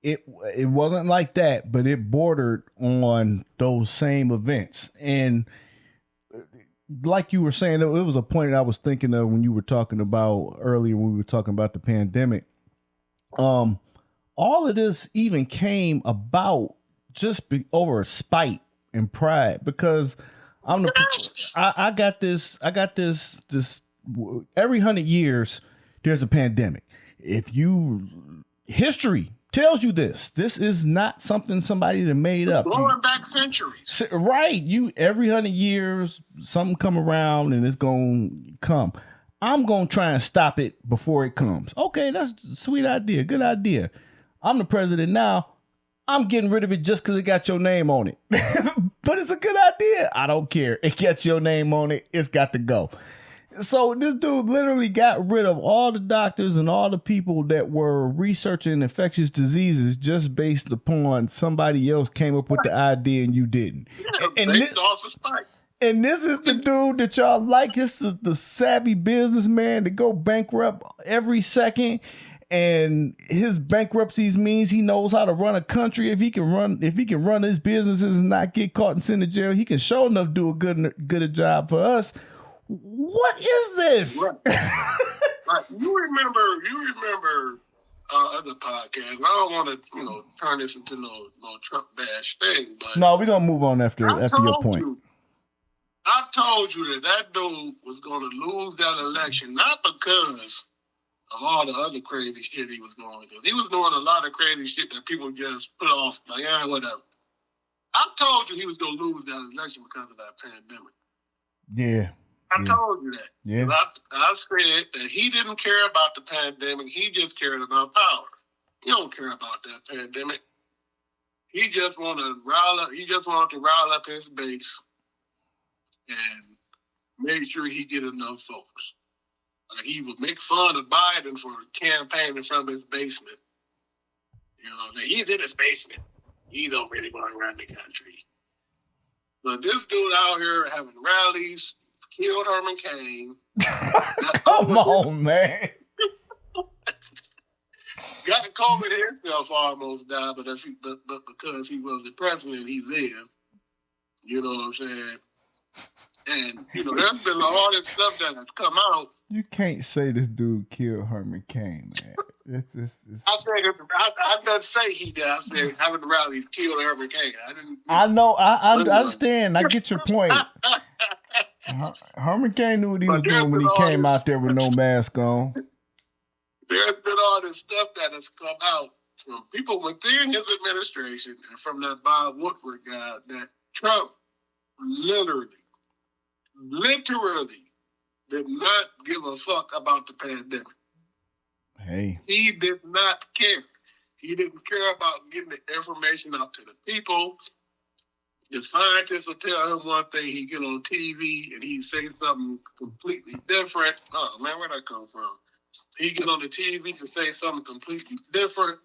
it wasn't like that, but it bordered on those same events. And like you were saying, it was a point that I was thinking of when you were talking about earlier when we were talking about the pandemic. All of this even came about just over spite and pride because I got this every 100 years there's a pandemic. History tells you this. This is not something somebody that made up. Going back centuries. Right. Every 100 years, something come around and it's going to come. I'm going to try and stop it before it comes. Okay, that's a sweet idea. Good idea. I'm the president now. I'm getting rid of it just because it got your name on it. But it's a good idea. I don't care. It gets your name on it. It's got to go. So this dude literally got rid of all the doctors and all the people that were researching infectious diseases just based upon somebody else came up with the idea and you didn't. Yeah, and based off of spike. And this is the dude that y'all like. This is the savvy businessman to go bankrupt every second. And his bankruptcies means he knows how to run a country. If he can run his businesses and not get caught and sent to jail, he can sure enough do a good a job for us. What is this? Right. Like, you remember other podcasts. I don't want to, turn this into no Trump bash thing, but no, we're gonna move on after your point. I told you that dude was going to lose that election, not because of all the other crazy shit he was doing. Because he was doing a lot of crazy shit that people just put off, like, yeah, whatever. I told you he was going to lose that election because of that pandemic. Yeah. I told you that. Yeah. I said that he didn't care about the pandemic. He just cared about power. He don't care about that pandemic. He just wanted to rile up his base and make sure he get enough votes. He would make fun of Biden for campaigning from his basement. He's in his basement. He don't really want to run the country. But this dude out here having rallies, killed Herman Cain. Come on, man. Got COVID himself, almost died, but because he was the president, he lived. You know what I'm saying? And, there's been all this stuff that has come out. You can't say this dude killed Herman Cain, man. It's... I didn't say he did. I said having the rallies killed Herman Cain. I know. I understand. I get your point. Herman Cain knew what he was doing when he came out there with no mask on. There's been all this stuff that has come out from people within his administration and from that Bob Woodward guy that Trump literally did not give a fuck about the pandemic. Hey. He did not care. He didn't care about getting the information out to the people. The scientists would tell him one thing, he'd get on TV and he'd say something completely different. Oh, man, where'd that come from? He'd get on the TV to say something completely different.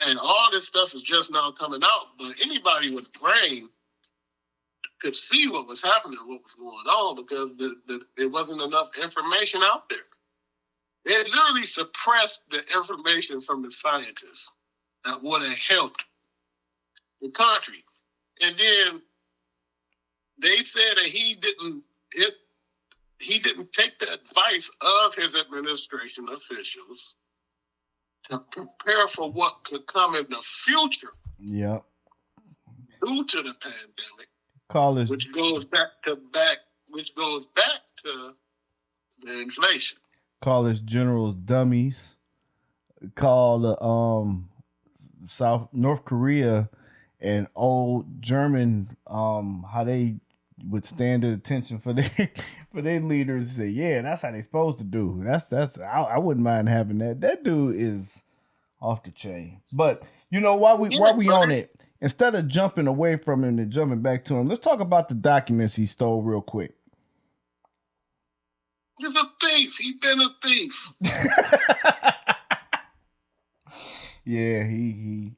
And all this stuff is just now coming out. But anybody with a brain could see what was happening, what was going on, because there wasn't enough information out there. They had literally suppressed the information from the scientists that would have helped the country. And then they said that he didn't take the advice of his administration officials to prepare for what could come in the future. Yep. Due to the pandemic, which goes back to the inflation. Call his generals dummies. Call North Korea and old German how they would stand at attention for their leaders and say, yeah, that's how they supposed to do. I wouldn't mind having that. That dude is off the chain. But while we on it, instead of jumping away from him and jumping back to him, let's talk about the documents he stole real quick. He's a thief. He's been a thief. Yeah, he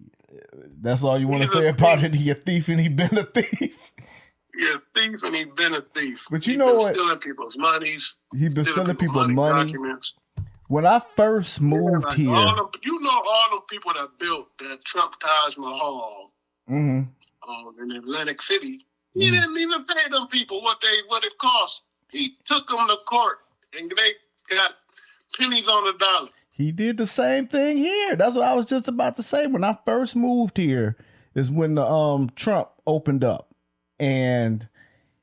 that's all you want to say about it. He a thief and he been a thief. Yeah, thief and he been a thief. But you know what? Stealing people's monies. He been stealing people's money. Documents. When I first moved here, all the people that built that Trump Taj Mahal in Atlantic City, he didn't even pay them people what it cost. He took them to court and they got pennies on the dollar. He did the same thing here. That's what I was just about to say. When I first moved here is when the Trump opened up. And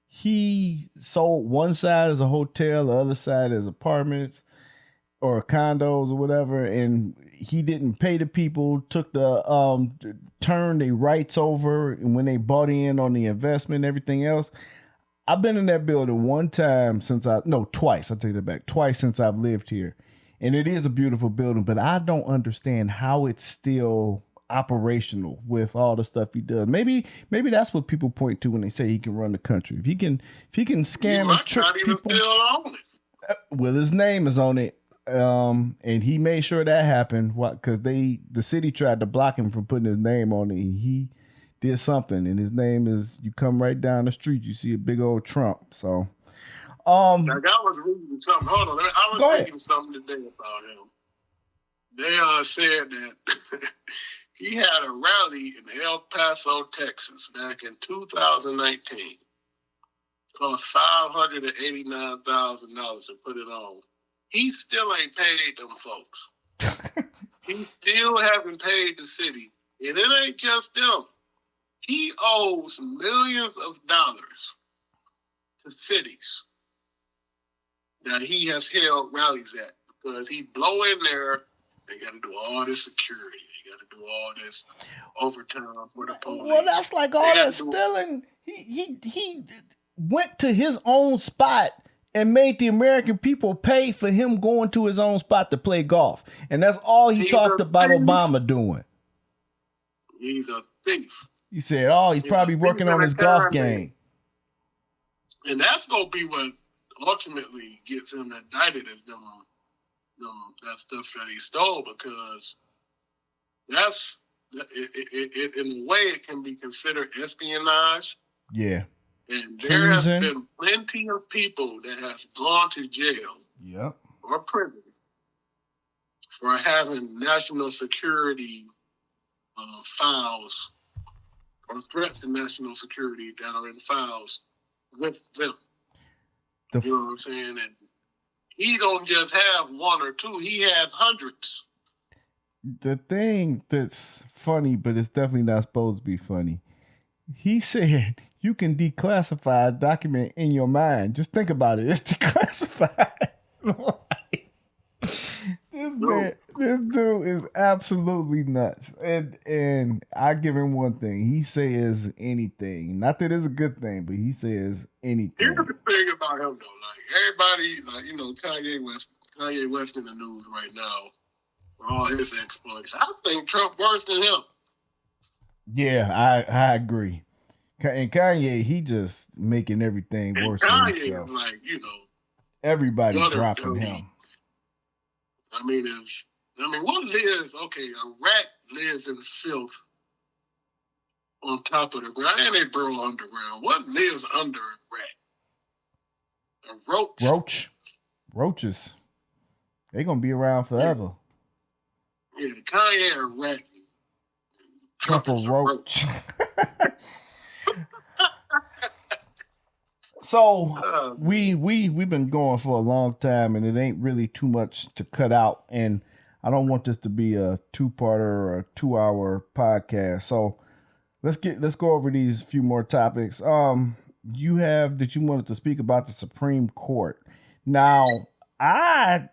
he sold one side as a hotel, the other side as apartments or condos or whatever. And he didn't pay the people, took the turned their rights over, and when they bought in on the investment and everything else. I've been in that building twice. I take that back. Twice since I've lived here. And it is a beautiful building, but I don't understand how it's still operational with all the stuff he does. Maybe that's what people point to when they say he can run the country. If he can scam and trick people. Still on it. Well, his name is on it. And he made sure that happened. Because the city tried to block him from putting his name on it. He did something, and his name is. You come right down the street, you see a big old Trump. So, I was reading something. Hold on, I was reading something today about him. They said that he had a rally in El Paso, Texas, back in 2019. Cost $589,000 to put it on. He still ain't paid them folks. He still haven't paid the city, and it ain't just them. He owes millions of dollars to cities that he has held rallies at because he blow in there. They got to do all this security. They got to do all this overtime for the police. Well, that's like all that stealing. He went to his own spot and made the American people pay for him going to his own spot to play golf. And that's all he talked about Obama doing. He's a thief. He said, he's probably working on his golf game. And that's going to be what ultimately gets him indicted as that stuff that he stole, because that's, in a way, it can be considered espionage. Yeah. And there have been plenty of people that have gone to jail or prison for having national security files or threats to national security that are in files with them. You know what I'm saying? And he don't just have one or two. He has hundreds. The thing that's funny, but it's definitely not supposed to be funny, he said you can declassify a document in your mind. Just think about it. It's declassified. This dude is absolutely nuts. And I give him one thing. He says anything. Not that it's a good thing, but he says anything. Here's the thing about him, though. Like, everybody, Kanye West in the news right now for all his exploits. I think Trump worse than him. Yeah, I agree. And Kanye, he just making everything worse for himself. Like, everybody dropping him. What lives? Okay, a rat lives in filth on top of the ground, and they burrow underground. What lives under a rat? A roach. Roaches. They're gonna be around forever. Yeah, Kanye a rat. Trump a roach. So we've been going for a long time, and it ain't really too much to cut out. And I don't want this to be a 2-parter or a 2-hour podcast. So let's go over these few more topics. You wanted to speak about the Supreme Court. Now I'll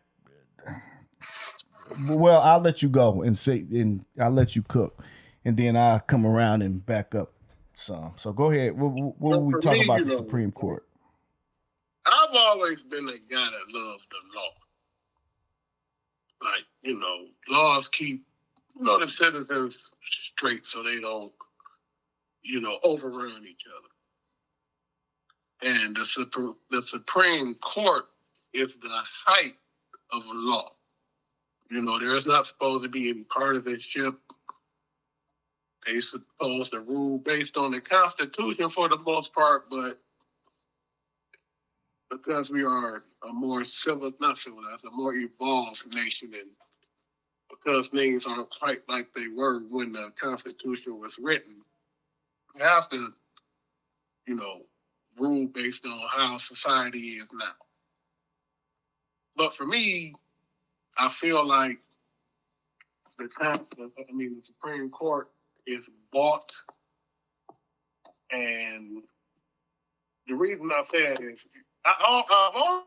let you go and I'll let you cook, and then I'll come around and back up some. So go ahead. What will we talk about the Supreme Court? I've always been a guy that loves the law. Like, laws keep, the citizens straight so they don't, overrun each other. And the Supreme Court is the height of law. There's not supposed to be any partisanship. They're supposed to rule based on the Constitution for the most part, but because we are a more a more evolved nation, and because things aren't quite like they were when the Constitution was written, we have to, rule based on how society is now. But for me, I feel like the Supreme Court is bought, and the reason I say that is I've always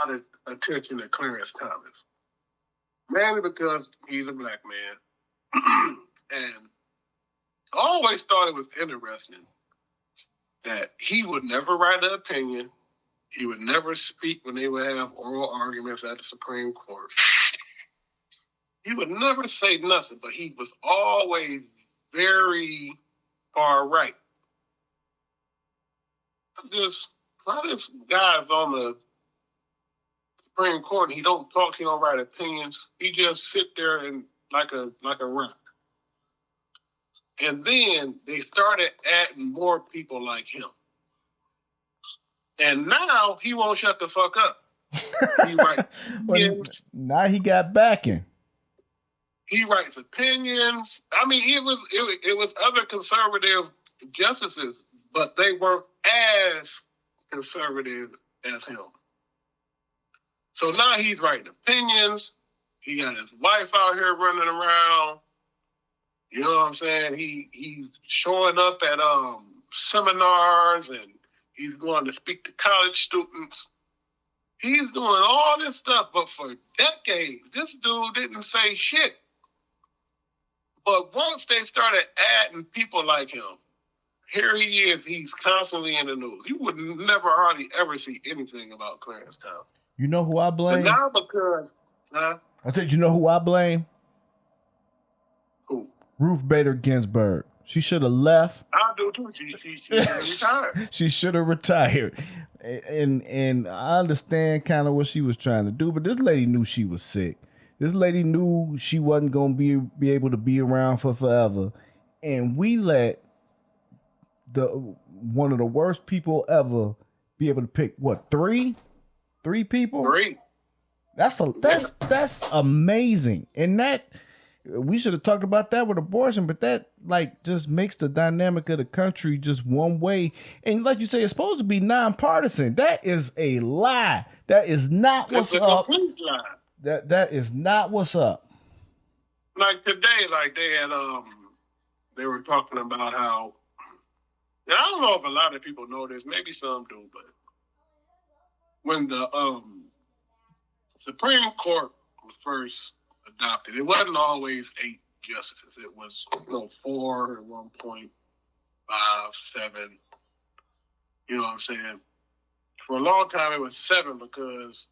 paid attention to Clarence Thomas. mainly because he's a black man. And I always thought it was interesting that he would never write an opinion. He would never speak when they would have oral arguments at the Supreme Court. He would never say nothing, but he was always very far right. This guy's on the Supreme Court and he don't talk, he don't write opinions. He just sit there and like a rock. And then they started adding more people like him. And now he won't shut the fuck up. He writes opinions. Now he got backing. He writes opinions. I mean, it was other conservative justices, but they weren't as conservative as him. So now he's writing opinions. He got his wife out here running around. You know what I'm saying? He's showing up at seminars and he's going to speak to college students. He's doing all this stuff, but for decades, this dude didn't say shit. But once they started adding people like him, here he is. He's constantly in the news. You would never hardly ever see anything about Clarence Thomas. You know who I blame? But now because... I said, you know who I blame? Who? Ruth Bader Ginsburg. She should have left. I do too. She should have retired. She should have retired. And I understand kind of what she was trying to do, but this lady knew she was sick. This lady knew she wasn't going to be able to be around for forever. And we let one of the worst people ever be able to pick, what, three people? Three. That's amazing. And that we should have talked about that with abortion, but that like just makes the dynamic of the country just one way. And like you say, it's supposed to be nonpartisan. That is a lie. That is not what's up. It's a complete lie. That is not what's up. Like today, like they were talking about how, and I don't know if a lot of people know this, maybe some do, but when the Supreme Court was first adopted, it wasn't always 8 justices. It was 4 at one point, 5, 7. You know what I'm saying? For a long time, it was 7 because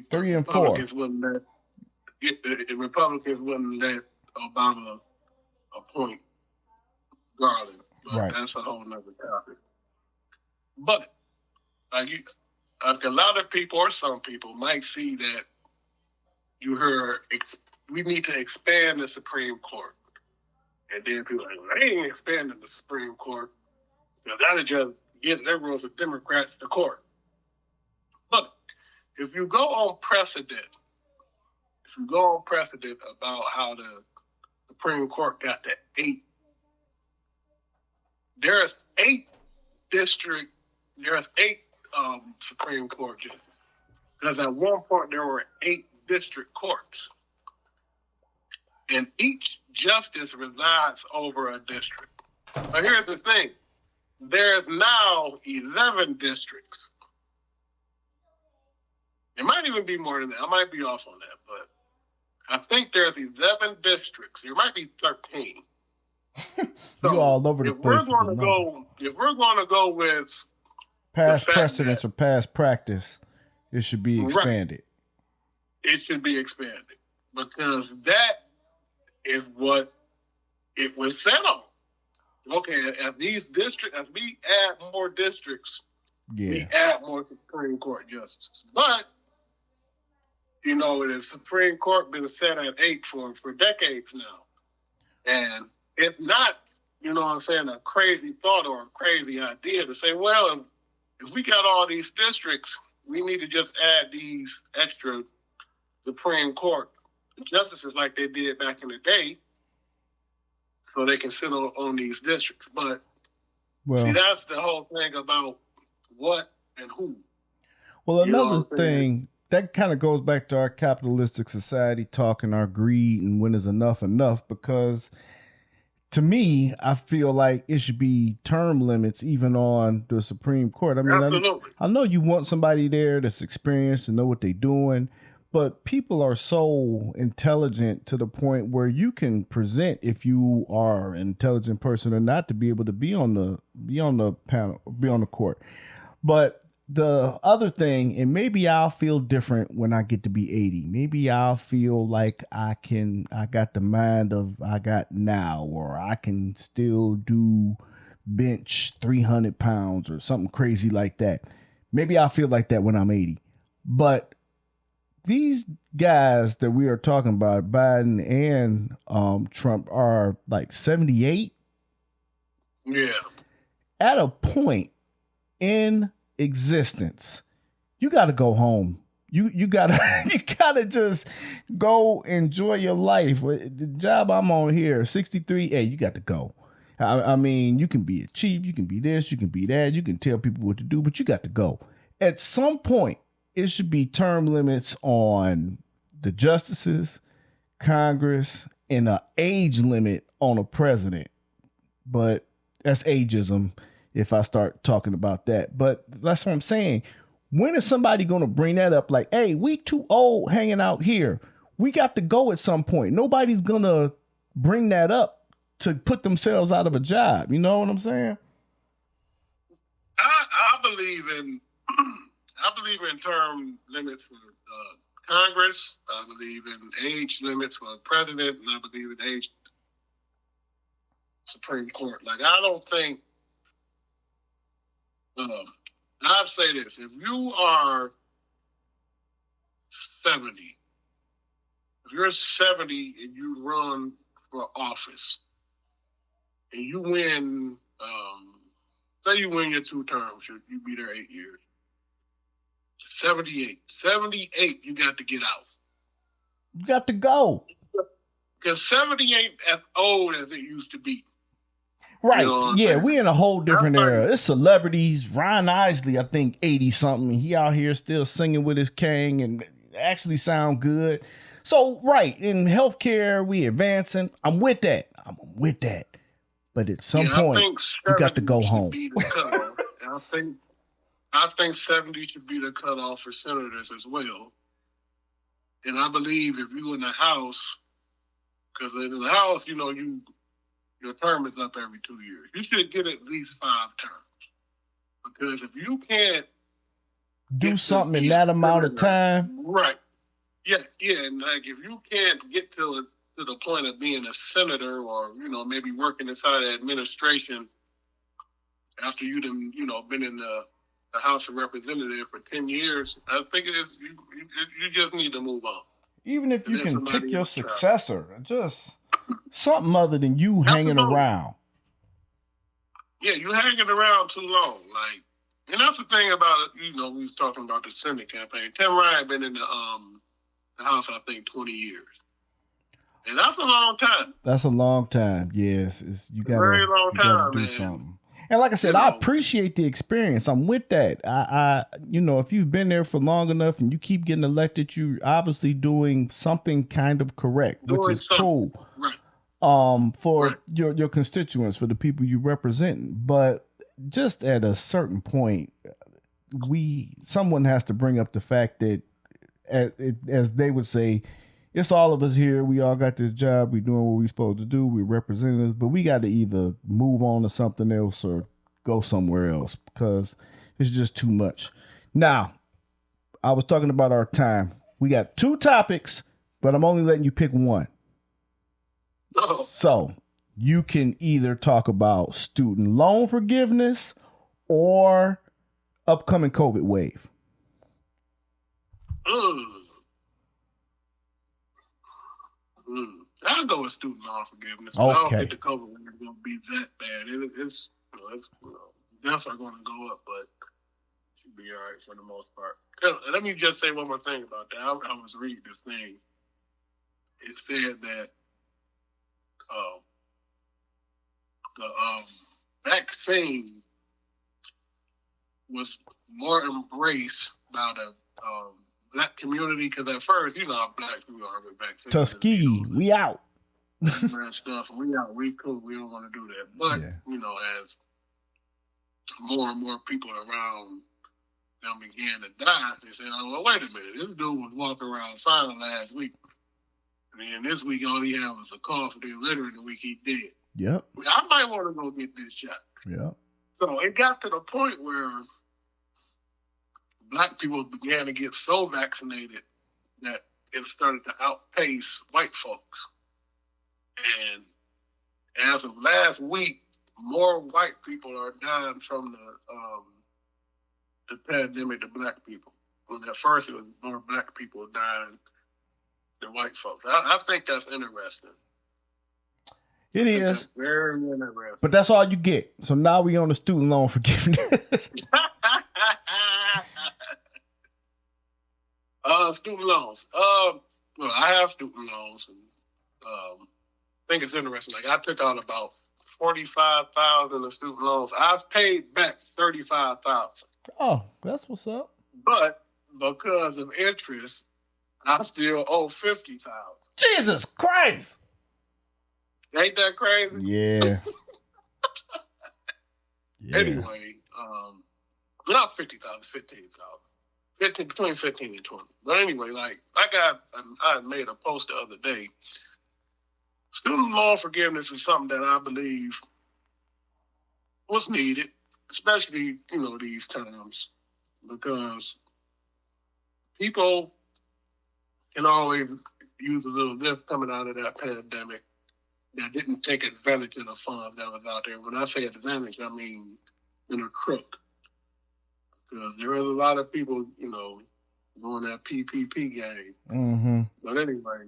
3 and 4. The Republicans wouldn't let Obama appoint Garland. But right. That's a whole nother topic. But like a lot of people or some people might see that you heard we need to expand the Supreme Court. And then people are like, well, they ain't expanding the Supreme Court. That'll just get liberals and Democrats to court. Look, if you go on precedent about how the Supreme Court got to 8, there's 8 Supreme Court justices. Because at one point there were 8 district courts. And each justice resides over a district. But here's the thing. There's now 11 districts. It might even be more than that. I might be off on that, but I think there's 11 districts. There might be 13. So you all over the place. If we're going to go with past precedents or past practice, it should be expanded. Right. It should be expanded because that is what it was set on. Okay, as we add more districts, we add more Supreme Court justices. But the Supreme Court been set at 8 for decades now, and it's not, a crazy thought or a crazy idea to say, well, if we got all these districts, we need to just add these extra Supreme Court justices like they did back in the day so they can sit on these districts. But see, that's the whole thing about what and who. Well, another thing, that kind of goes back to our capitalistic society talking our greed and when is enough, because to me, I feel like it should be term limits even on the Supreme Court. I mean, absolutely. I know you want somebody there that's experienced and know what they're doing, but people are so intelligent to the point where you can present if you are an intelligent person or not to be able to be on the panel, be on the court. But the other thing, and maybe I'll feel different when I get to be 80. Maybe I'll feel like I got the mind of I got now, or I can still do bench 300 pounds or something crazy like that. Maybe I'll feel like that when I'm 80. But these guys that we are talking about, Biden and Trump, are like 78. Yeah. At a point in existence, you got to go home. You gotta just go enjoy your life. The job I'm on here, 63. Hey, you got to go. I mean, you can be a chief, you can be this, you can be that, you can tell people what to do, but you got to go. At some point, it should be term limits on the justices, Congress, and an age limit on a president. But that's ageism if I start talking about that. But that's what I'm saying. When is somebody going to bring that up? Like, hey, we too old hanging out here. We got to go at some point. Nobody's going to bring that up to put themselves out of a job. You know what I'm saying? I believe in term limits for Congress. I believe in age limits for the president, and I believe in age Supreme Court. Like, I don't think. I'd say this: if you are 70, if you're 70 and you run for office and you win, say you win your 2 terms, you be there 8 years. 78, you got to get out. You got to go. Because 70 ain't as old as it used to be. Right. You know yeah, we in a whole different era. It's celebrities. Ryan Isley, I think 80 something. He out here still singing with his cane and actually sound good. So, right, in healthcare, we advancing. I'm with that. But at some point, you got to go home. I think 70 should be the cutoff for senators as well. And I believe if you in the House, because in the House, you know, your term is up every 2 years. You should get at least 5 terms. Because if you can't do something in that amount of time. Right. Yeah. And like if you can't get to the point of being a senator or, you know, maybe working inside the administration after you've been in the House of Representatives for 10 years, I think you just need to move on. Even if you can pick your successor, just something other than you hanging around. Yeah, you hanging around too long. Like, and that's the thing about it. You know, we was talking about the Senate campaign. Tim Ryan been in the House, I think, 20 years, and that's a long time. That's a long time. Yes, you got very long time, do man. something. And like I said, I appreciate the experience. I'm with that. I if you've been there for long enough and you keep getting elected, you're obviously doing something kind of correct, which is cool. Right. For your constituents, for the people you represent. But just at a certain point, someone has to bring up the fact that, as they would say, it's all of us here. We all got this job. We doing what we supposed to do. We representatives, but we got to either move on to something else or go somewhere else because it's just too much. Now, I was talking about our time. We got 2 topics, but I'm only letting you pick one. Oh. So you can either talk about student loan forgiveness or upcoming COVID wave. I'll go with student loan forgiveness. Okay. I don't think the COVID wave is going to be that bad. It's definitely going to go up, but it should be all right for the most part. Let me just say one more thing about that. I was reading this thing. It said that the vaccine was more embraced by the Black community, because at first, you know how Black people are with vaccines. Tuskegee, we out. And stuff, and we out, we cool, we don't want to do that. But, you know, as more and more people around them began to die, they said, "Oh, well, wait a minute. This dude was walking around fine last week. And then this week, all he had was a cough. And then later in the week, he dead. Yep. I might want to go get this shot." Yep. So it got to the point where black people began to get so vaccinated that it started to outpace white folks. And as of last week, more white people are dying from the pandemic than black people. Well, at first, it was more black people dying than white folks. I think that's interesting. It is. That's very interesting. But that's all you get. So now we on the student loan forgiveness. Student loans. Well, I have student loans, and I think it's interesting. Like, I took out about $45,000 in student loans. I've paid back $35,000. Oh, that's what's up. But because of interest, I still owe $50,000. Jesus Christ! Ain't that crazy? Yeah. Yeah. Anyway, not 50,000, 15,000. Between 15 and 20. But anyway, I made a post the other day. Student loan forgiveness is something that I believe was needed, especially, these times, because people can always use a little lift coming out of that pandemic that didn't take advantage of the funds that was out there. When I say advantage, I mean in a crook. Because there is a lot of people, doing that PPP game. Mm-hmm. But anyway,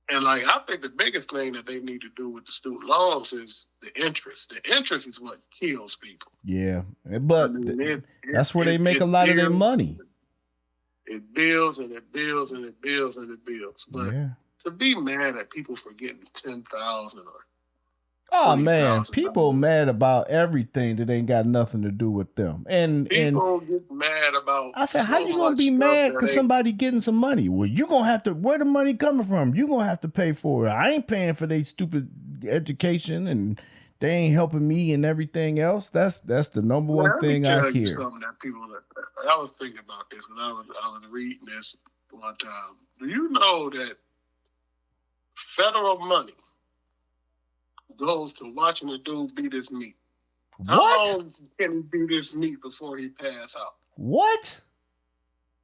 and I think the biggest thing that they need to do with the student loans is the interest. The interest is what kills people. Yeah, but that's where they make a lot of their money. It builds and it builds and it builds and it builds. But to be mad at people for getting 10,000 or oh man, people mad about everything that ain't got nothing to do with them. And people get mad about. I said, how you gonna be mad because somebody getting some money? Well, you gonna have to. Where the money coming from? You gonna have to pay for it. I ain't paying for their stupid education, and they ain't helping me and everything else. That's the number one thing I hear. Something that people. I was thinking about this when I was reading this one time. Do you know that federal money goes to watching a dude beat his meat? What? How long can he beat his meat before he pass out? What?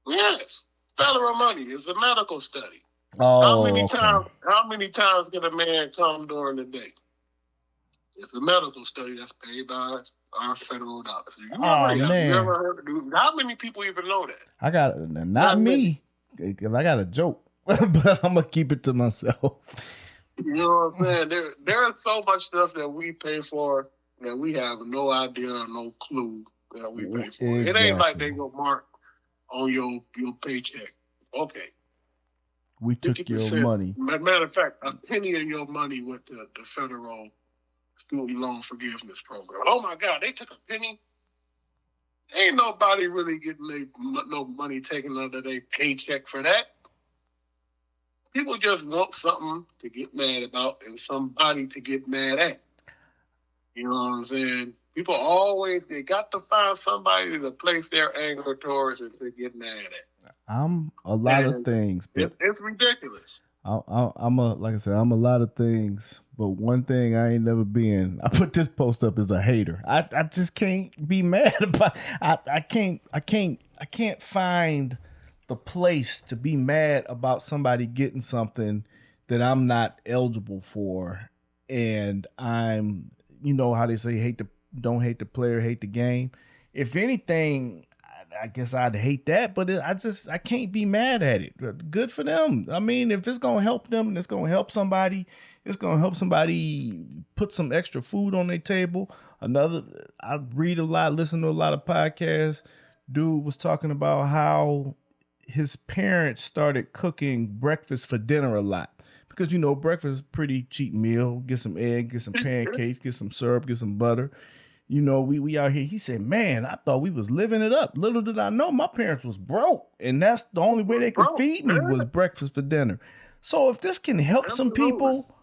Yes. Federal money is a medical study. Oh, how many times can a man come during the day? It's a medical study that's paid by our federal dollars. Man. How many people even know that? I got not me, because I got a joke, but I'm gonna keep it to myself. You know what I'm saying? There is so much stuff that we pay for that we have no idea or no clue that we pay for. Exactly. It ain't like they go mark on your paycheck. Okay. We took your money. Matter of fact, a penny of your money with the federal student loan forgiveness program. Oh my God, they took a penny? Ain't nobody really getting no money taken out of their paycheck for that. People just want something to get mad about and somebody to get mad at. You know what I'm saying? People they got to find somebody to place their anger towards and to get mad at. I'm a lot of things. But it's ridiculous. I'm a lot of things, but one thing I ain't never been. I put this post up as a hater. I just can't be mad about. I can't find the place to be mad about somebody getting something that I'm not eligible for, and I'm, how they say, don't hate the player, hate the game. If anything, I guess I'd hate that, but I can't be mad at it. Good for them. I mean, if it's gonna help them and it's gonna help somebody, put some extra food on their table. I read a lot, listen to a lot of podcasts. Dude was talking about how his parents started cooking breakfast for dinner a lot because, breakfast is a pretty cheap meal. Get some egg, get some pancakes, get some syrup, get some butter. We out here. He said, man, I thought we was living it up. Little did I know my parents was broke. And that's the only way they could feed me was breakfast for dinner. So if this can help some people,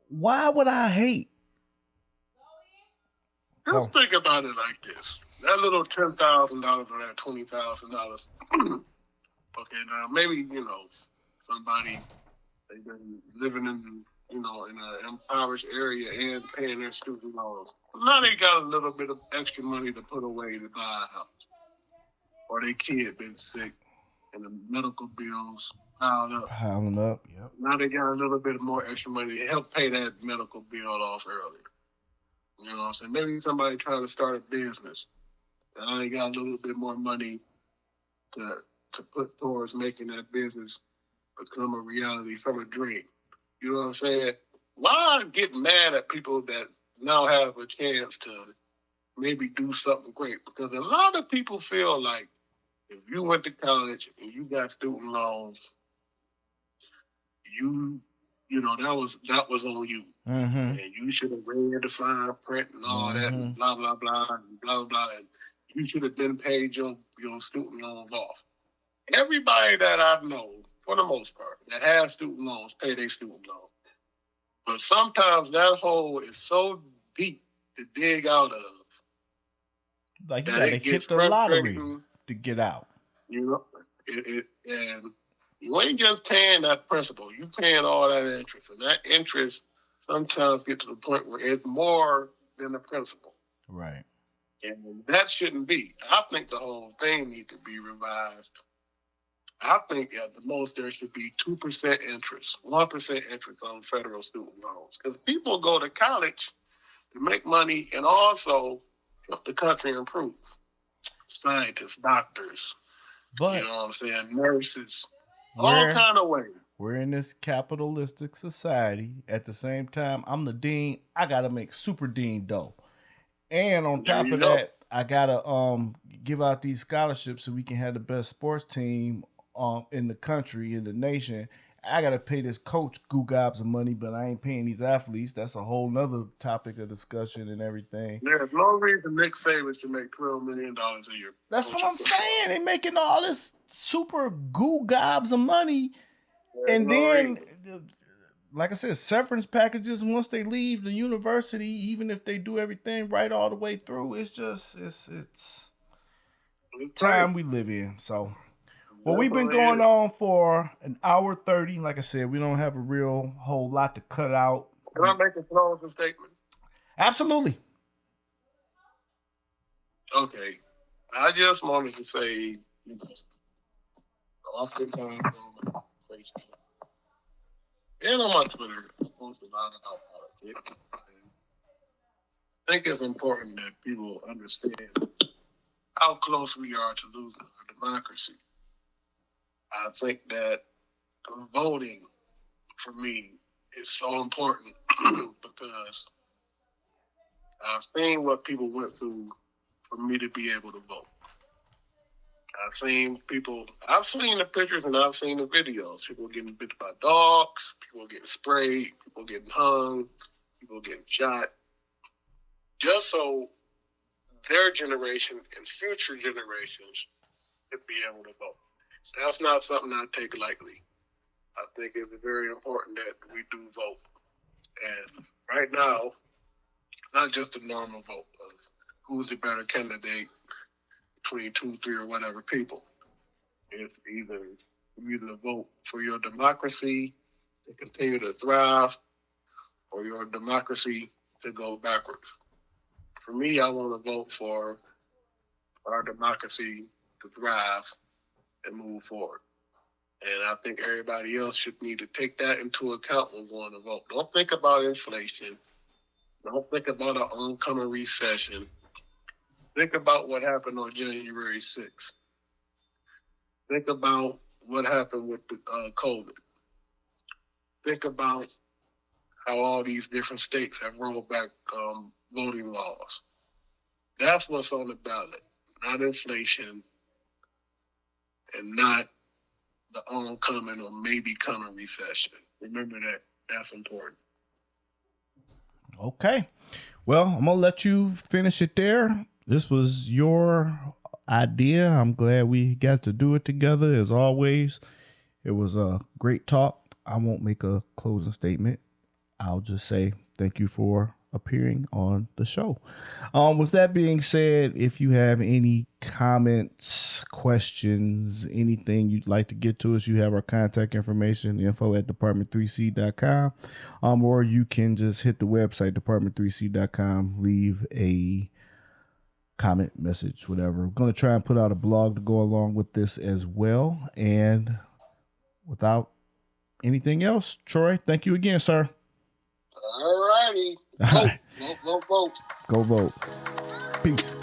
why would I hate? Just think about it like this. that little $10,000 or that $20,000. Okay, now maybe somebody they've been living in an impoverished area and paying their student loans. Now they got a little bit of extra money to put away to buy a house, or their kid been sick and the medical bills piled up. Piling up. Yep. Now they got a little bit more extra money to help pay that medical bill off earlier. You know what I'm saying? Maybe somebody trying to start a business. And they got a little bit more money to put towards making that business become a reality from a dream. You know what I'm saying? Why get mad at people that now have a chance to maybe do something great? Because a lot of people feel like if you went to college and you got student loans, that was on you. Mm-hmm. And you should have read the fine print and all that and blah, blah, blah, and blah, blah, and you should have been paid your student loans off. Everybody that I know, for the most part, that has student loans, pay their student loans. But sometimes that hole is so deep to dig out of. Like you gotta hit the lottery to get out. You know, and you ain't just paying that principal. You paying all that interest. And that interest sometimes get to the point where it's more than the principal. Right. And that shouldn't be. I think the whole thing needs to be revised. I think at the most there should be 2% interest, 1% interest on federal student loans. Because people go to college to make money and also help the country improve. Scientists, doctors, but, you know what I'm saying, nurses, all kind of ways. We're in this capitalistic society. At the same time, I'm the dean. I got to make super dean dough. And on top of that, I got to give out these scholarships so we can have the best sports team in the country, in the nation. I got to pay this coach gobs of money, but I ain't paying these athletes. That's a whole nother topic of discussion and everything. There's no reason Nick Saban should make $12 million a year. That's what I'm saying. They making all this super gobs of money. And then, like I said, severance packages once they leave the university, even if they do everything right all the way through, it's time we live in. So, well, we've been going on for an hour 30. Like I said, we don't have a whole lot to cut out. Can I make a closing statement? Absolutely. Okay. I just wanted to say, oftentimes on my Facebook and on my Twitter, I post a lot about politics. I think it's important that people understand how close we are to losing our democracy. I think that voting, for me, is so important because I've seen what people went through for me to be able to vote. I've seen the pictures and I've seen the videos. People getting bit by dogs, people getting sprayed, people getting hung, people getting shot. Just so their generation and future generations can be able to vote. That's not something I take lightly. I think it's very important that we do vote. And right now, not just a normal vote of who's the better candidate between 2, 3, or whatever people. It's you either vote for your democracy to continue to thrive or your democracy to go backwards. For me, I want to vote for our democracy to thrive and move forward. And I think everybody else should need to take that into account when going to vote. Don't think about inflation. Don't think about an oncoming recession. Think about what happened on January 6th. Think about what happened with COVID. Think about how all these different states have rolled back voting laws. That's what's on the ballot, not inflation and not the oncoming or maybe coming recession. Remember that. That's important. Okay. Well, I'm going to let you finish it there. This was your idea. I'm glad we got to do it together. As always, it was a great talk. I won't make a closing statement. I'll just say thank you for appearing on the show. With that being said, if you have any comments, questions, anything you'd like to get to us, you have our contact information, info@department3c.com, or you can just hit the website, department3c.com, leave a comment, message, whatever. We're going to try and put out a blog to go along with this as well. And without anything else, Troy, thank you again, sir. All righty. Go vote. Go vote. Peace.